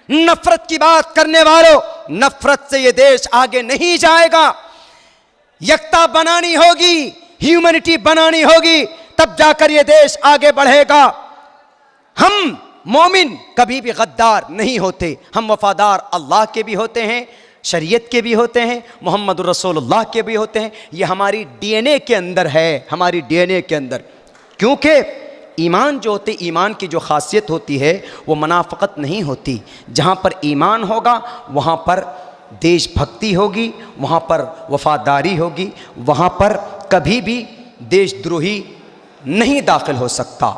नफरत की बात करने वालों, नफरत से यह देश आगे नहीं जाएगा। एकता बनानी होगी, ह्यूमैनिटी बनानी होगी, तब जाकर यह देश आगे बढ़ेगा। हम मोमिन कभी भी गद्दार नहीं होते, हम वफादार अल्लाह के भी होते हैं, शरीयत के भी होते हैं, मोहम्मद रसूलुल्लाह के भी होते हैं। ये हमारी डीएनए के अंदर है, हमारी डीएनए के अंदर। क्योंकि ईमान जो होते, ईमान की जो खासियत होती है वो मुनाफकत नहीं होती। जहाँ पर ईमान होगा वहाँ पर देशभक्ति होगी, वहाँ पर वफादारी होगी, वहाँ पर कभी भी देशद्रोही नहीं दाखिल हो सकता।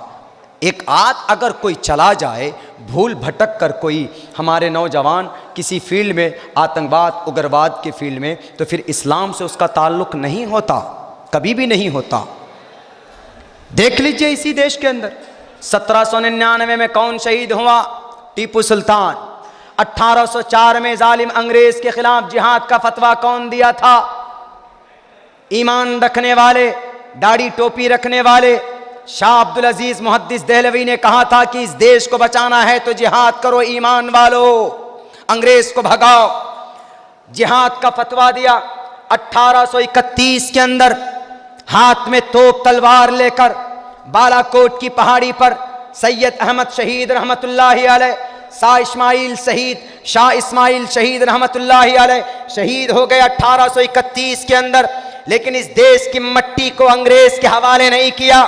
एक आद अगर कोई चला जाए, भूल भटक कर कोई हमारे नौजवान किसी फील्ड में, आतंकवाद उग्रवाद के फील्ड में, तो फिर इस्लाम से उसका ताल्लुक़ नहीं होता, कभी भी नहीं होता। देख लीजिए इसी देश के अंदर 1799 में कौन शहीद हुआ? टीपू सुल्तान। 1804 में जालिम अंग्रेज के खिलाफ जिहाद का फतवा कौन दिया था? ईमान रखने वाले, दाढ़ी टोपी रखने वाले शाह अब्दुल अजीज मुहद्दिस देहलवी ने कहा था कि इस देश को बचाना है तो जिहाद करो ईमान वालों, अंग्रेज को भगाओ। जिहाद का फतवा दिया 1831 के अंदर। हाथ में तोप तलवार लेकर बालाकोट की पहाड़ी पर सैयद अहमद शहीद रहमतुल्लाहि अलैह, शाह इस्माइल शहीद रहमतुल्लाहि अलैह शहीद हो गए 1831 के अंदर। लेकिन इस देश की मट्टी को अंग्रेज के हवाले नहीं किया।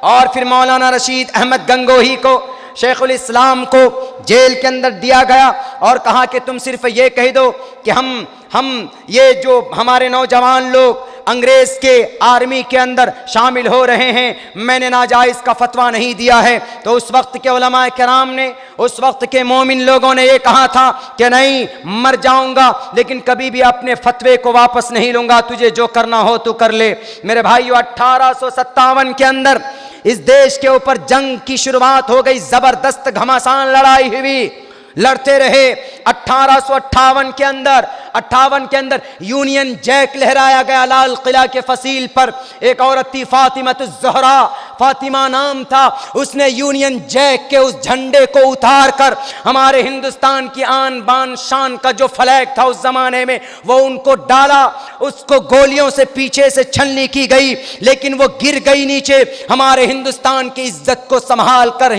और फिर मौलाना रशीद अहमद गंगोही को, शेखुल इस्लाम को जेल के अंदर दिया गया और कहा कि तुम सिर्फ ये कह दो कि हम ये जो हमारे नौजवान लोग अंग्रेज के आर्मी के अंदर शामिल हो रहे हैं, मैंने नाजायज़ का फतवा नहीं दिया है। तो उस वक्त के उलमा किराम ने, उस वक्त के मोमिन लोगों ने ये कहा था कि नहीं, मर जाऊंगा लेकिन कभी भी अपने फतवे को वापस नहीं लूंगा, तुझे जो करना हो तू कर ले। मेरे भाइयों, 1857 के अंदर इस देश के ऊपर जंग की शुरुआत हो गई, जबरदस्त घमासान लड़ाई हुई, लड़ते रहे। 1858 के अंदर यूनियन जैक लहराया गया लाल किला के फसील पर। एक औरत थी फातिमा ज़हरा, फातिमा नाम था, उसने यूनियन जैक के उस झंडे को उतार कर हमारे हिंदुस्तान की आन बान शान का जो फ्लैग था उस जमाने में, वो उनको डाला। उसको गोलियों से पीछे से छलनी की गई लेकिन वो गिर गई नीचे। हमारे हिंदुस्तान की इज्जत को संभाल कर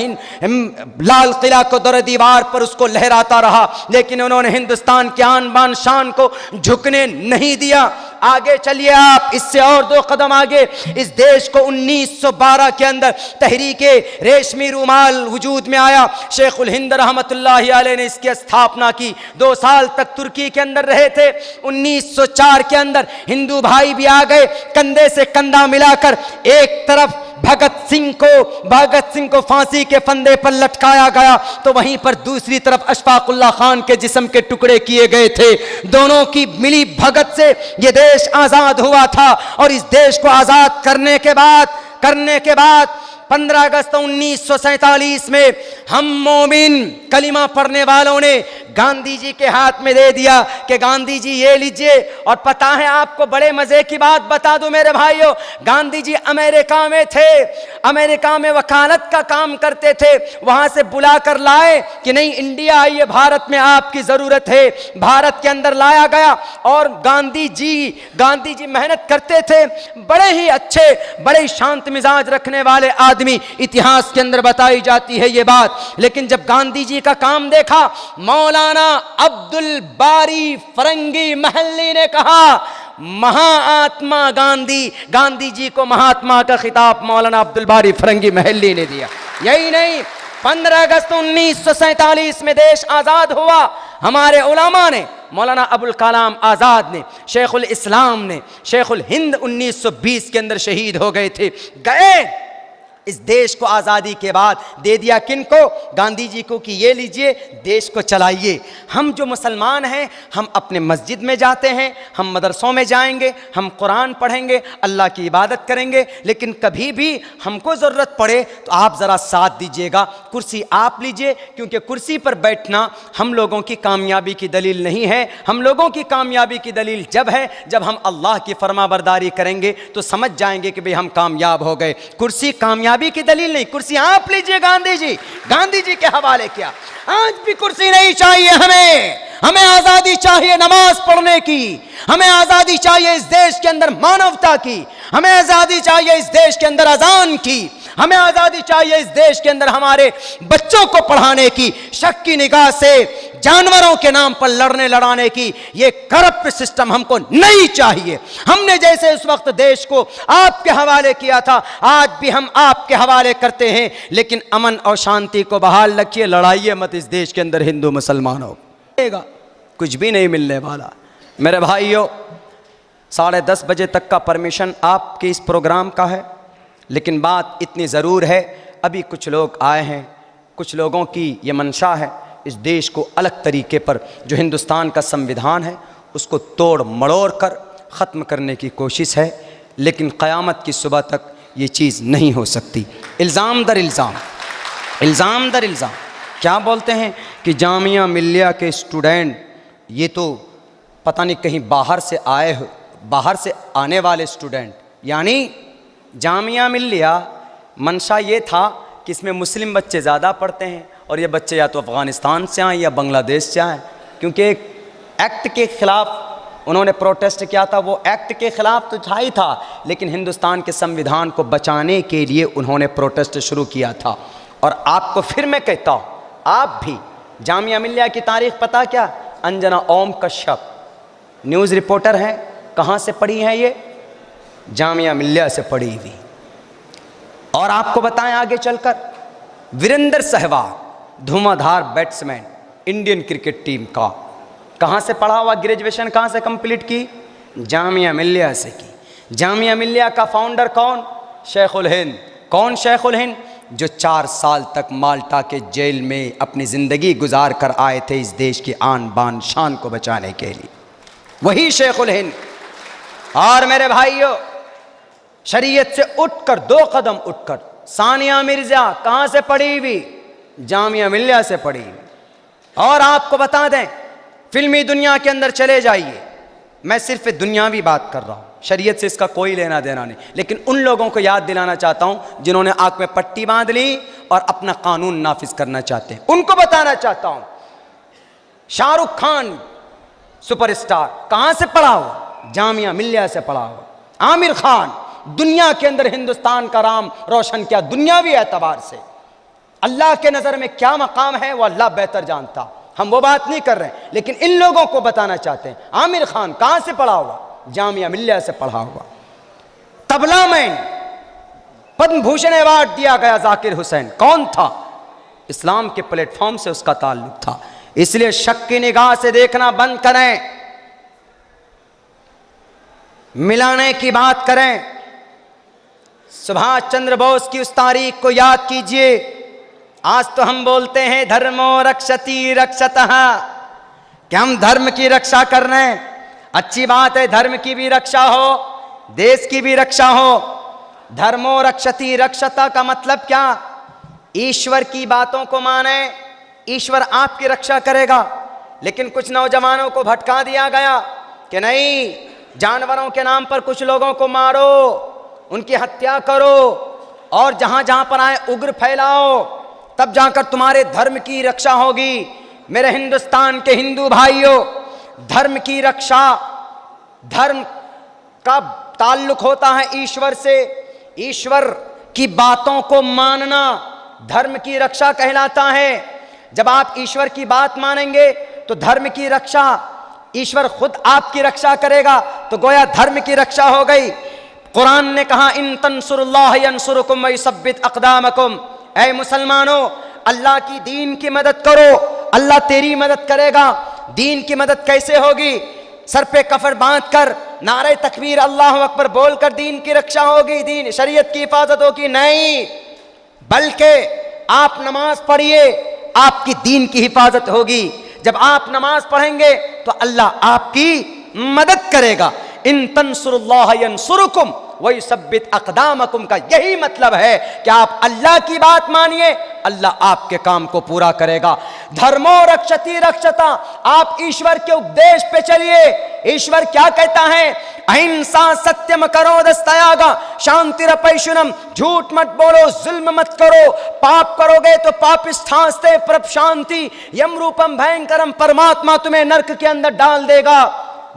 लाल किला को दर दीवार पर उसको लहराता रहा, लेकिन उन्होंने हिंदुस्तान की आन बान शान को झुकने नहीं दिया। आगे चलिए आप, इससे और 2 कदम आगे। इस देश को 1912 के अंदर तहरीके रेशमी रूमाल वजूद में आया। शेखुल हिंद रहमतुल्लाहि अलैह ने इसकी स्थापना की। 2 साल तक तुर्की के अंदर रहे थे। 1904 के अंदर हिंदू भाई भी आ गए, कंधे से कंधा मिलाकर। एक तरफ भगत सिंह को फांसी के फंदे पर लटकाया गया, तो वहीं पर दूसरी तरफ अशफाकुल्लाह खान के जिस्म के टुकड़े किए गए थे। दोनों की मिली भगत से ये देश आजाद हुआ था। और इस देश को आजाद करने के बाद 15 अगस्त 1947 में हम मोमिन कलिमा पढ़ने वालों ने गांधी जी के हाथ में दे दिया कि गांधी जी ये लीजिए। और पता है आपको, बड़े मजे की बात बता दूं मेरे भाइयों, गांधी जी अमेरिका में थे, अमेरिका में वकालत का काम करते थे। वहां से बुला कर लाए कि नहीं इंडिया आइए, भारत में आपकी जरूरत है। भारत के अंदर लाया गया और गांधी जी मेहनत करते थे, बड़े ही अच्छे, बड़े ही शांत मिजाज रखने वाले आदमी, इतिहास के अंदर बताई जाती है ये बात। लेकिन जब गांधी जी का काम देखा, मौलाना अब्दुल बारी फरंगी महल्ली ने कहा, महात्मा गांधी जी को महात्मा का खिताब मौलाना अब्दुल बारी फरंगी महल्ली ने दिया। यही नहीं, 15 अगस्त 1947 में देश आजाद हुआ। हमारे उलमा ने, मौलाना अबुल कलाम आजाद ने, शेखुल इस्लाम ने, शेखुल हिंद 1920 के अंदर शहीद हो गए थे। गए इस देश को आज़ादी के बाद दे दिया किनको? गांधी जी को, कि ये लीजिए देश को चलाइए। हम जो मुसलमान हैं, हम अपने मस्जिद में जाते हैं, हम मदरसों में जाएंगे, हम कुरान पढ़ेंगे, अल्लाह की इबादत करेंगे। लेकिन कभी भी हमको ज़रूरत पड़े तो आप ज़रा साथ दीजिएगा, कुर्सी आप लीजिए, क्योंकि कुर्सी पर बैठना हम लोगों की कामयाबी की दलील नहीं है। हम लोगों की कामयाबी की दलील जब है जब हम अल्लाह की फरमाबरदारी करेंगे, तो समझ जाएंगे कि भाई हम कामयाब हो गए। कुर्सी कामयाबी की दलील नहीं, कुर्सी आप लीजिए। गांधी जी के हवाले किया। आज भी कुर्सी नहीं चाहिए हमें आजादी चाहिए नमाज पढ़ने की, हमें आजादी चाहिए इस देश के अंदर मानवता की, हमें आजादी चाहिए इस देश के अंदर अजान की, हमें आजादी चाहिए इस देश के अंदर हमारे बच्चों को पढ़ाने की, शक की निगाह से जानवरों के नाम पर लड़ाने की। ये करप्ट सिस्टम हमको नहीं चाहिए। हमने जैसे उस वक्त देश को आपके हवाले किया था, आज भी हम आपके हवाले करते हैं। लेकिन अमन और शांति को बहाल रखिए, लड़ाइए मत इस देश के अंदर हिंदू मुसलमानों। कुछ भी नहीं मिलने वाला मेरे भाइयों। 10:30 बजे तक का परमिशन आपके इस प्रोग्राम का है, लेकिन बात इतनी ज़रूर है, अभी कुछ लोग आए हैं, कुछ लोगों की ये मंशा है इस देश को अलग तरीके पर, जो हिंदुस्तान का संविधान है उसको तोड़ मड़ोड़ कर ख़त्म करने की कोशिश है। लेकिन क़यामत की सुबह तक ये चीज़ नहीं हो सकती। इल्ज़ाम दर इल्ज़ाम क्या बोलते हैं कि जामिया मिल्लिया के स्टूडेंट, ये तो पता नहीं कहीं बाहर से आने वाले स्टूडेंट, यानी जामिया मिल्लिया मंशा ये था कि इसमें मुस्लिम बच्चे ज़्यादा पढ़ते हैं और ये बच्चे या तो अफ़गानिस्तान से आए या बांग्लादेश से आए, क्योंकि एक एक्ट के ख़िलाफ़ उन्होंने प्रोटेस्ट किया था। वो एक्ट के ख़िलाफ़ तो था ही था, लेकिन हिंदुस्तान के संविधान को बचाने के लिए उन्होंने प्रोटेस्ट शुरू किया था। और आपको फिर मैं कहता हूँ, आप भी जामिया मिल्लिया की तारीख़ पता क्या? अंजना ओम कश्यप न्यूज़ रिपोर्टर हैं, कहाँ से पढ़ी हैं ये? जामिया मिल्लिया से पढ़ी हुई। और आपको बताएं आगे चलकर, वीरेंद्र सहवाग धुआंधार बैट्समैन इंडियन क्रिकेट टीम का, कहाँ से पढ़ा हुआ? ग्रेजुएशन कहाँ से कंप्लीट की? जामिया मिल्लिया से की। जामिया मिल्लिया का फाउंडर कौन? शेखुल हिंद। कौन शेखुल हिंद? जो 4 साल तक माल्टा के जेल में अपनी ज़िंदगी गुजार कर आए थे इस देश की आन बान शान को बचाने के लिए, वही शेखुल हिंद। और मेरे भाइयों, शरीयत से उठकर 2 कदम उठकर सानिया मिर्ज़ा कहाँ से पढ़ी हुई? जामिया मिल्लिया से पढ़ी हुई। और आपको बता दें, फिल्मी दुनिया के अंदर चले जाइए, मैं सिर्फ दुनियावी बात कर रहा हूँ, शरीयत से इसका कोई लेना देना नहीं। लेकिन उन लोगों को याद दिलाना चाहता हूँ जिन्होंने आंख में पट्टी बांध ली और अपना कानून नाफिज करना चाहते हैं, उनको बताना चाहता हूँ। शाहरुख खान सुपरस्टार कहाँ से पढ़ा हुआ? जामिया मिल्लिया से पढ़ा हुआ। आमिर खान दुनिया के अंदर हिंदुस्तान का नाम रोशन किया दुनियावी एतबार से। अल्लाह के नज़र में क्या मकाम है वो अल्लाह बेहतर जानता, हम वो बात नहीं कर रहे हैं। लेकिन इन लोगों को बताना चाहते हैं, आमिर खान कहाँ से पढ़ा हुआ? जामिया मिल्लिया से पढ़ा हुआ। तबला मैन, पद्म भूषण अवार्ड दिया गया जाकिर हुसैन, कौन था? इस्लाम के प्लेटफॉर्म से उसका ताल्लुक था। इसलिए शक की निगाह से देखना बंद करें, मिलाने की बात करें। सुभाष चंद्र बोस की उस तारीख को याद कीजिए। आज तो हम बोलते हैं धर्मो रक्षति रक्षतः, कि हम धर्म की रक्षा कर रहे हैं। अच्छी बात है, धर्म की भी रक्षा हो, देश की भी रक्षा हो। धर्मो रक्षति रक्षता का मतलब क्या? ईश्वर की बातों को माने, ईश्वर आपकी रक्षा करेगा। लेकिन कुछ नौजवानों को भटका दिया गया कि नहीं, जानवरों के नाम पर कुछ लोगों को मारो, उनकी हत्या करो और जहां जहां पर आए उग्र फैलाओ, तब जाकर तुम्हारे धर्म की रक्षा होगी। मेरे हिंदुस्तान के हिंदू भाइयों, धर्म की रक्षा, धर्म का ताल्लुक होता है ईश्वर से। ईश्वर की बातों को मानना धर्म की रक्षा कहलाता है। जब आप ईश्वर की बात मानेंगे तो धर्म की रक्षा, ईश्वर खुद आपकी रक्षा करेगा, तो गोया धर्म की रक्षा हो गई। कुरान ने कहा इन तंसुरुल्लाह यंसुरुकुम व युसब्बित अक़दामकुम, ऐ मुसलमानों, अल्लाह की दीन की मदद करो, अल्लाह तेरी मदद करेगा। दीन की मदद कैसे होगी? सर पे कफर बांध कर नारे तकबीर अल्लाह अकबर बोलकर दीन की रक्षा होगी, दीन शरीयत की हिफाजत होगी? नहीं, बल्कि आप नमाज पढ़िए, आपकी दीन की हिफाजत होगी। जब आप नमाज पढ़ेंगे तो अल्लाह आपकी मदद करेगा। इन तंसुरुल्लाह यंसुरुकुम व युसब्बित अक़दामकुम का यही मतलब है कि आप अल्लाह की बात मानिए, अल्लाह आपके काम को पूरा करेगा। धर्मो रक्षति रक्षता, आप ईश्वर के उपदेश पे चलिए। ईश्वर क्या कहता है? अहिंसा सत्यम करो दस्तयागा शांतिरपैशुनम, झूठ मत बोलो, जुल्म मत करो, पाप करोगे तो पापिष्ठास्ते परप शांति, यम रूपम भयंकरम, परमात्मा तुम्हें नरक के अंदर डाल देगा।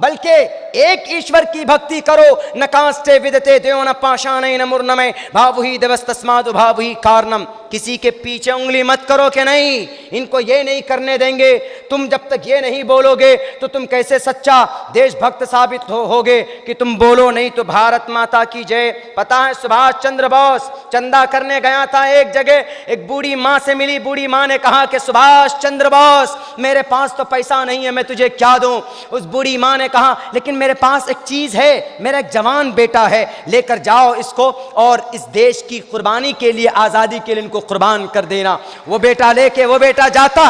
बल्कि एक ईश्वर की भक्ति करो। नकास्ते विदते देवना पाषाणेन मूर्णमय भावुहि देवस्तस्मादु भावुहि कारणम, किसी के पीछे उंगली मत करो कि नहीं, इनको ये नहीं करने देंगे। तुम जब तक ये नहीं बोलोगे तो तुम कैसे सच्चा देशभक्त साबित होगे कि तुम बोलो नहीं तो भारत माता की जय। पता है, सुभाष चंद्र बोस चंदा करने गया था एक जगह, एक बूढ़ी माँ से मिली। बूढ़ी माँ ने कहा कि सुभाष चंद्र बोस, मेरे पास तो पैसा नहीं है, मैं तुझे क्या दूं? उस बूढ़ी माँ ने कहा लेकिन मेरे पास एक चीज है, मेरा एक जवान बेटा है, लेकर जाओ इसको और इस देश की कुर्बानी के लिए, आजादी के लिए इनको कुर्बान कर देना। वो बेटा लेके वो बेटा जाता,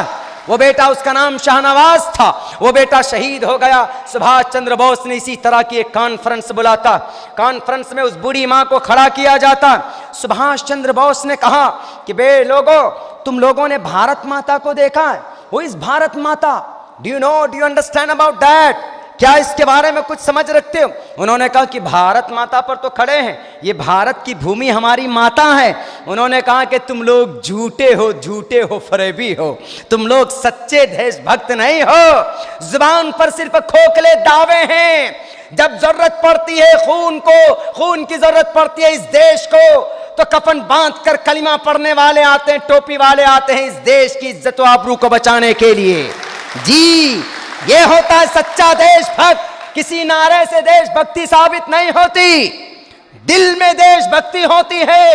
वो बेटा, उसका नाम शाहनवाज था, वो बेटा शहीद हो गया। सुभाष चंद्र बोस ने इसी तरह की एक कॉन्फ्रेंस बुलाता, कॉन्फ्रेंस में उस बूढ़ी माँ को खड़ा किया जाता। सुभाष चंद्र बोस ने कहा कि बे लोगों, तुम लोगों ने भारत माता को देखा है? हु इज भारत माता? Do you know, do you understand about that? क्या इसके बारे में कुछ समझ रखते हो? उन्होंने कहा कि भारत माता पर तो खड़े हैं, ये भारत की भूमि हमारी माता है। उन्होंने कहा कि तुम लोग झूठे हो, झूठे हो, फरेबी हो, तुम लोग सच्चे देशभक्त नहीं हो, जुबान पर सिर्फ खोखले दावे हैं। जब जरूरत पड़ती है खून को, खून की जरूरत पड़ती है इस देश को, तो कफन बांध कर कलिमा पढ़ने वाले आते हैं, टोपी वाले आते हैं इस देश की इज्जत व आबरू को बचाने के लिए। जी, ये होता है सच्चा देशभक्त। किसी नारे से देशभक्ति साबित नहीं होती, दिल में देशभक्ति होती है।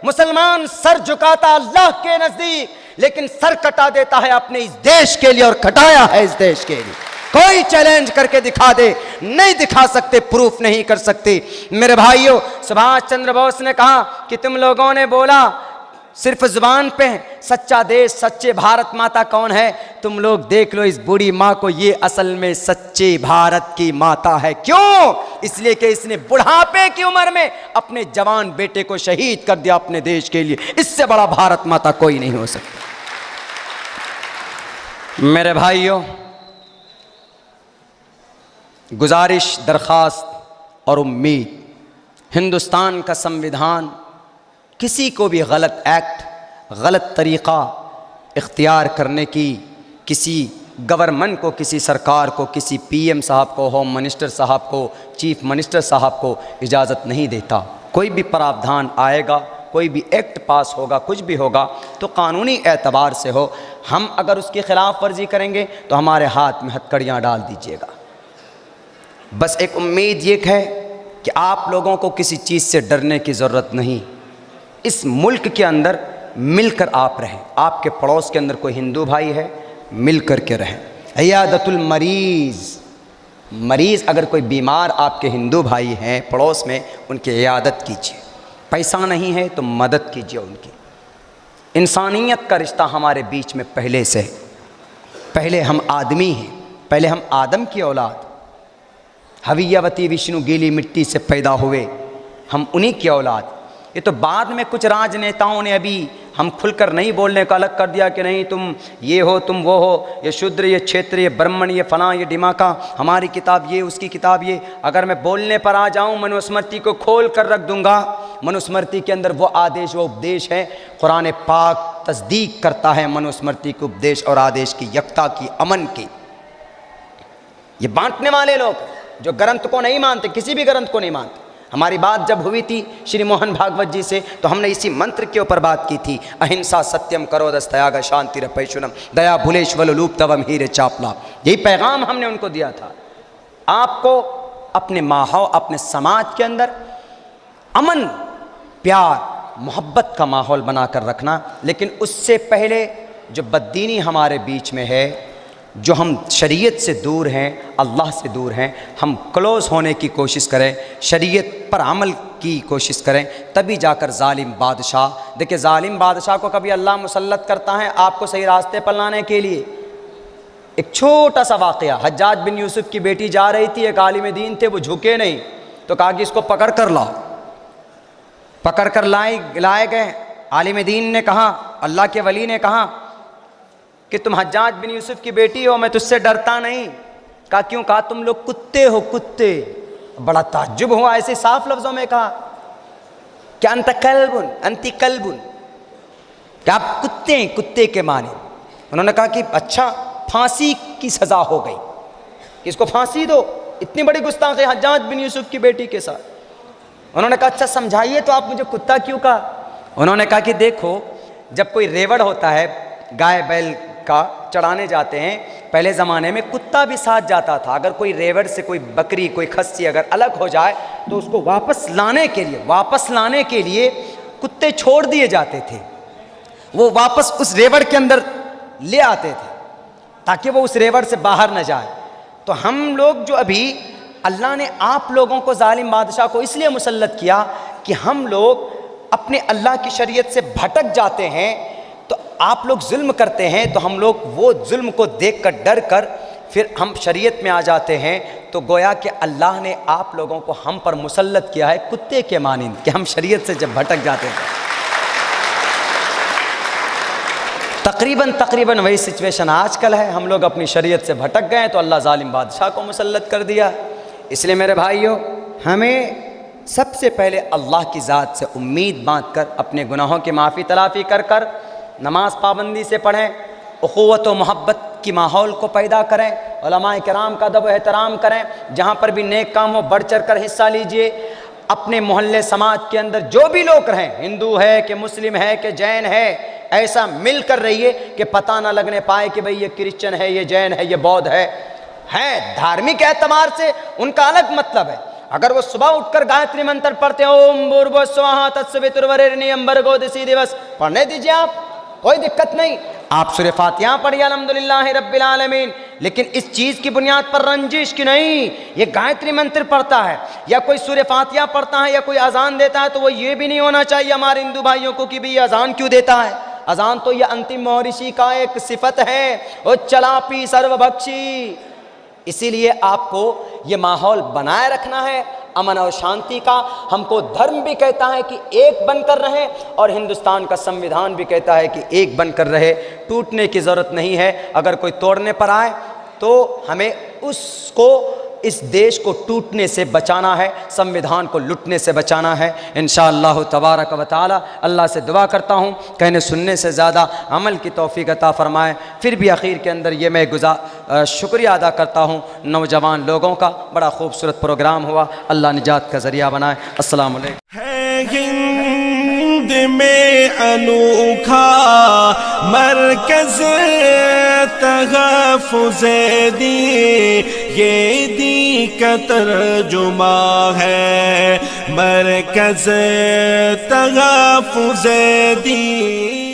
मुसलमान सर झुकाता अल्लाह के नजदीक, लेकिन सर कटा देता है अपने इस देश के लिए, और कटाया है इस देश के लिए। कोई चैलेंज करके दिखा दे, नहीं दिखा सकते, प्रूफ नहीं कर सकते। मेरे भाइयों, सुभाष चंद्र बोस ने कहा कि तुम लोगों ने बोला सिर्फ जुबान पे, सच्चा देश, सच्चे भारत माता कौन है? तुम लोग देख लो इस बूढ़ी माँ को, ये असल में सच्चे भारत की माता है। क्यों? इसलिए कि इसने बुढ़ापे की उम्र में अपने जवान बेटे को शहीद कर दिया अपने देश के लिए। इससे बड़ा भारत माता कोई नहीं हो सकता। मेरे भाइयों, गुजारिश, दरखास्त और उम्मीद, हिंदुस्तान का संविधान किसी को भी गलत एक्ट, गलत तरीक़ा इख्तियार करने की, किसी गवर्नमेंट को, किसी सरकार को, किसी पीएम साहब को, होम मिनिस्टर साहब को, चीफ मिनिस्टर साहब को इजाज़त नहीं देता। कोई भी प्रावधान आएगा, कोई भी एक्ट पास होगा, कुछ भी होगा, तो कानूनी एतबार से हो। हम अगर उसकी खिलाफ वर्जी करेंगे तो हमारे हाथ में हथकड़ियाँ डाल दीजिएगा। बस एक उम्मीद ये है कि आप लोगों को किसी चीज़ से डरने की ज़रूरत नहीं। इस मुल्क के अंदर मिलकर आप रहें। आपके पड़ोस के अंदर कोई हिंदू भाई है, मिल कर के रहें। इयादतुल मरीज़ अगर कोई बीमार आपके हिंदू भाई हैं पड़ोस में, उनकी इयादत कीजिए। पैसा नहीं है तो मदद कीजिए उनकी। इंसानियत का रिश्ता हमारे बीच में पहले से है। पहले हम आदमी हैं, पहले हम आदम की औलाद, हवियवती विष्णु गीली मिट्टी से पैदा हुए, हम उन्हीं की औलाद। ये तो बाद में कुछ राजनेताओं ने अभी हम खुलकर नहीं बोलने का अलग कर दिया कि नहीं तुम ये हो, तुम वो हो, ये शूद्र, ये क्षेत्र, ये ब्राह्मण, ये फलां, ये डिमाका, हमारी किताब ये, उसकी किताब ये। अगर मैं बोलने पर आ जाऊं, मनुस्मृति को खोल कर रख दूंगा। मनुस्मृति के अंदर वो आदेश, वो उपदेश है। कुरान पाक तस्दीक करता है मनुस्मृति के उपदेश और आदेश की, यकता की, अमन की। ये बांटने वाले लोग जो ग्रंथ को नहीं मानते, किसी भी ग्रंथ को नहीं मानते। हमारी बात जब हुई थी श्री मोहन भागवत जी से, तो हमने इसी मंत्र के ऊपर बात की थी, अहिंसा सत्यम करो दस्तयाग शांति रपैशुनम दया भूलेश्वलूप तवम हीरे चापला। यही पैगाम हमने उनको दिया था। आपको अपने माहौल, अपने समाज के अंदर अमन, प्यार, मोहब्बत का माहौल बनाकर रखना। लेकिन उससे पहले जो बददीनी हमारे बीच में है, जो हम शरीयत से दूर हैं, अल्लाह से दूर हैं, हम क्लोज़ होने की कोशिश करें, शरीयत पर अमल की कोशिश करें, तभी जाकर जालिम बादशाह। देखिए, जालिम बादशाह को कभी अल्लाह मुसल्लत करता है आपको सही रास्ते पर लाने के लिए। एक छोटा सा वाक़या, हज्जाज बिन यूसुफ की बेटी जा रही थी, एक आलिम दीन थे, वो झुके नहीं, तो कहा कि इसको पकड़ कर लाओ। पकड़ कर लाए गए। आलिम दीन ने कहा, अल्लाह के वली ने कहा कि तुम हज्जाज बिन यूसुफ की बेटी हो, मैं तुझसे डरता नहीं। कहा क्यों? कहा तुम लोग कुत्ते हो, कुत्ते। बड़ा ताज्जुब हुआ, ऐसे साफ लफ्जों में कहा क्या अंत कल्बुन अंति कल्बुन, क्या आप कुत्ते हैं, कुत्ते के माने। उन्होंने कहा कि अच्छा, फांसी की सजा हो गई, इसको फांसी दो। इतनी बड़ी गुस्ताखी हज्जाज बिन यूसुफ की बेटी के साथ। उन्होंने कहा अच्छा समझाइए तो, आप मुझे कुत्ता क्यों कहा? उन्होंने कहा कि देखो, जब कोई रेवड़ होता है, गाय बैल का चढ़ाने जाते हैं, पहले ज़माने में कुत्ता भी साथ जाता था। अगर कोई रेवड़ से कोई बकरी, कोई खस्सी अगर अलग हो जाए तो उसको वापस लाने के लिए कुत्ते छोड़ दिए जाते थे। वो वापस उस रेवड़ के अंदर ले आते थे ताकि वो उस रेवड़ से बाहर न जाए। तो हम लोग जो अभी, अल्लाह ने आप लोगों को जालिम बादशाह को इसलिए मुसल्लत किया कि हम लोग अपने अल्लाह की शरीयत से भटक जाते हैं। तो आप लोग जुल्म करते हैं, तो हम लोग वो जुल्म को देखकर डर कर फिर हम शरीयत में आ जाते हैं। तो गोया कि अल्लाह ने आप लोगों को हम पर मुसल्लत किया है कुत्ते के मानिंद, कि हम शरीयत से जब भटक जाते हैं। तकरीबन वही सिचुएशन आजकल है। हम लोग अपनी शरीयत से भटक गए तो अल्लाह जालिम बादशाह को मुसल्लत कर दिया। इसलिए मेरे भाइयों, हमें सबसे पहले अल्लाह की ज़ात से उम्मीद बांध कर, अपने गुनाहों की माफ़ी तलाफ़ी कर कर, नमाज पाबंदी से पढ़ें, उख़ुवत व मोहब्बत की माहौल को पैदा करें, उलमाए किराम का अदब व एहतराम करें, जहाँ पर भी नेक काम हो बढ़ चढ़ कर हिस्सा लीजिए। अपने मोहल्ले समाज के अंदर जो भी लोग रहें, हिंदू है कि मुस्लिम है कि जैन है, ऐसा मिल कर रहिए कि पता ना लगने पाए कि भाई ये क्रिश्चियन है, ये जैन है, ये बौद्ध है। धार्मिक एतबार से उनका अलग मतलब है। अगर वो सुबह उठकर गायत्री मंत्र पढ़ते हैं, ओम भूर्भुवः स्वः तत्सवितुर्वरेण्यं भर्गो दिवसी दिवस, पढ़ने दीजिए आप, कोई दिक्कत नहीं। आप सूरह फातिहा पढ़िए अल्हम्दुलिल्लाहि रब्बिल आलमीन। लेकिन इस चीज़ की बुनियाद पर रंजिश की नहीं, ये गायत्री मंत्र पढ़ता है या कोई सूरह फातिहा पढ़ता है या कोई अजान देता है, तो वो ये भी नहीं होना चाहिए हमारे हिंदू भाइयों को कि भाई अजान क्यों देता है। अजान तो ये अंतिम महर्षि का एक सिफत है, वो चलापी सर्वभक्षी। इसीलिए आपको ये माहौल बनाए रखना है अमन और शांति का। हमको धर्म भी कहता है कि एक बनकर रहे, और हिंदुस्तान का संविधान भी कहता है कि एक बनकर रहे। टूटने की ज़रूरत नहीं है। अगर कोई तोड़ने पर आए तो हमें उसको, इस देश को टूटने से बचाना है, संविधान को लुटने से बचाना है। इंशाअल्लाह तबारक व तआला अल्लाह से दुआ करता हूँ कहने सुनने से ज़्यादा अमल की तौफीक अता फ़रमाए। फिर भी आखिर के अंदर ये मैं शुक्रिया अदा करता हूँ नौजवान लोगों का। बड़ा खूबसूरत प्रोग्राम हुआ, अल्लाह निजात का ज़रिया बनाए। अस्सलाम वालेकुम। है हिंद में अनोखा मरकज़ तहफ़्फ़ुज़ दी, ये दी का तर्जुमा है मरकज़ तहफ़्फ़ुज़ दी।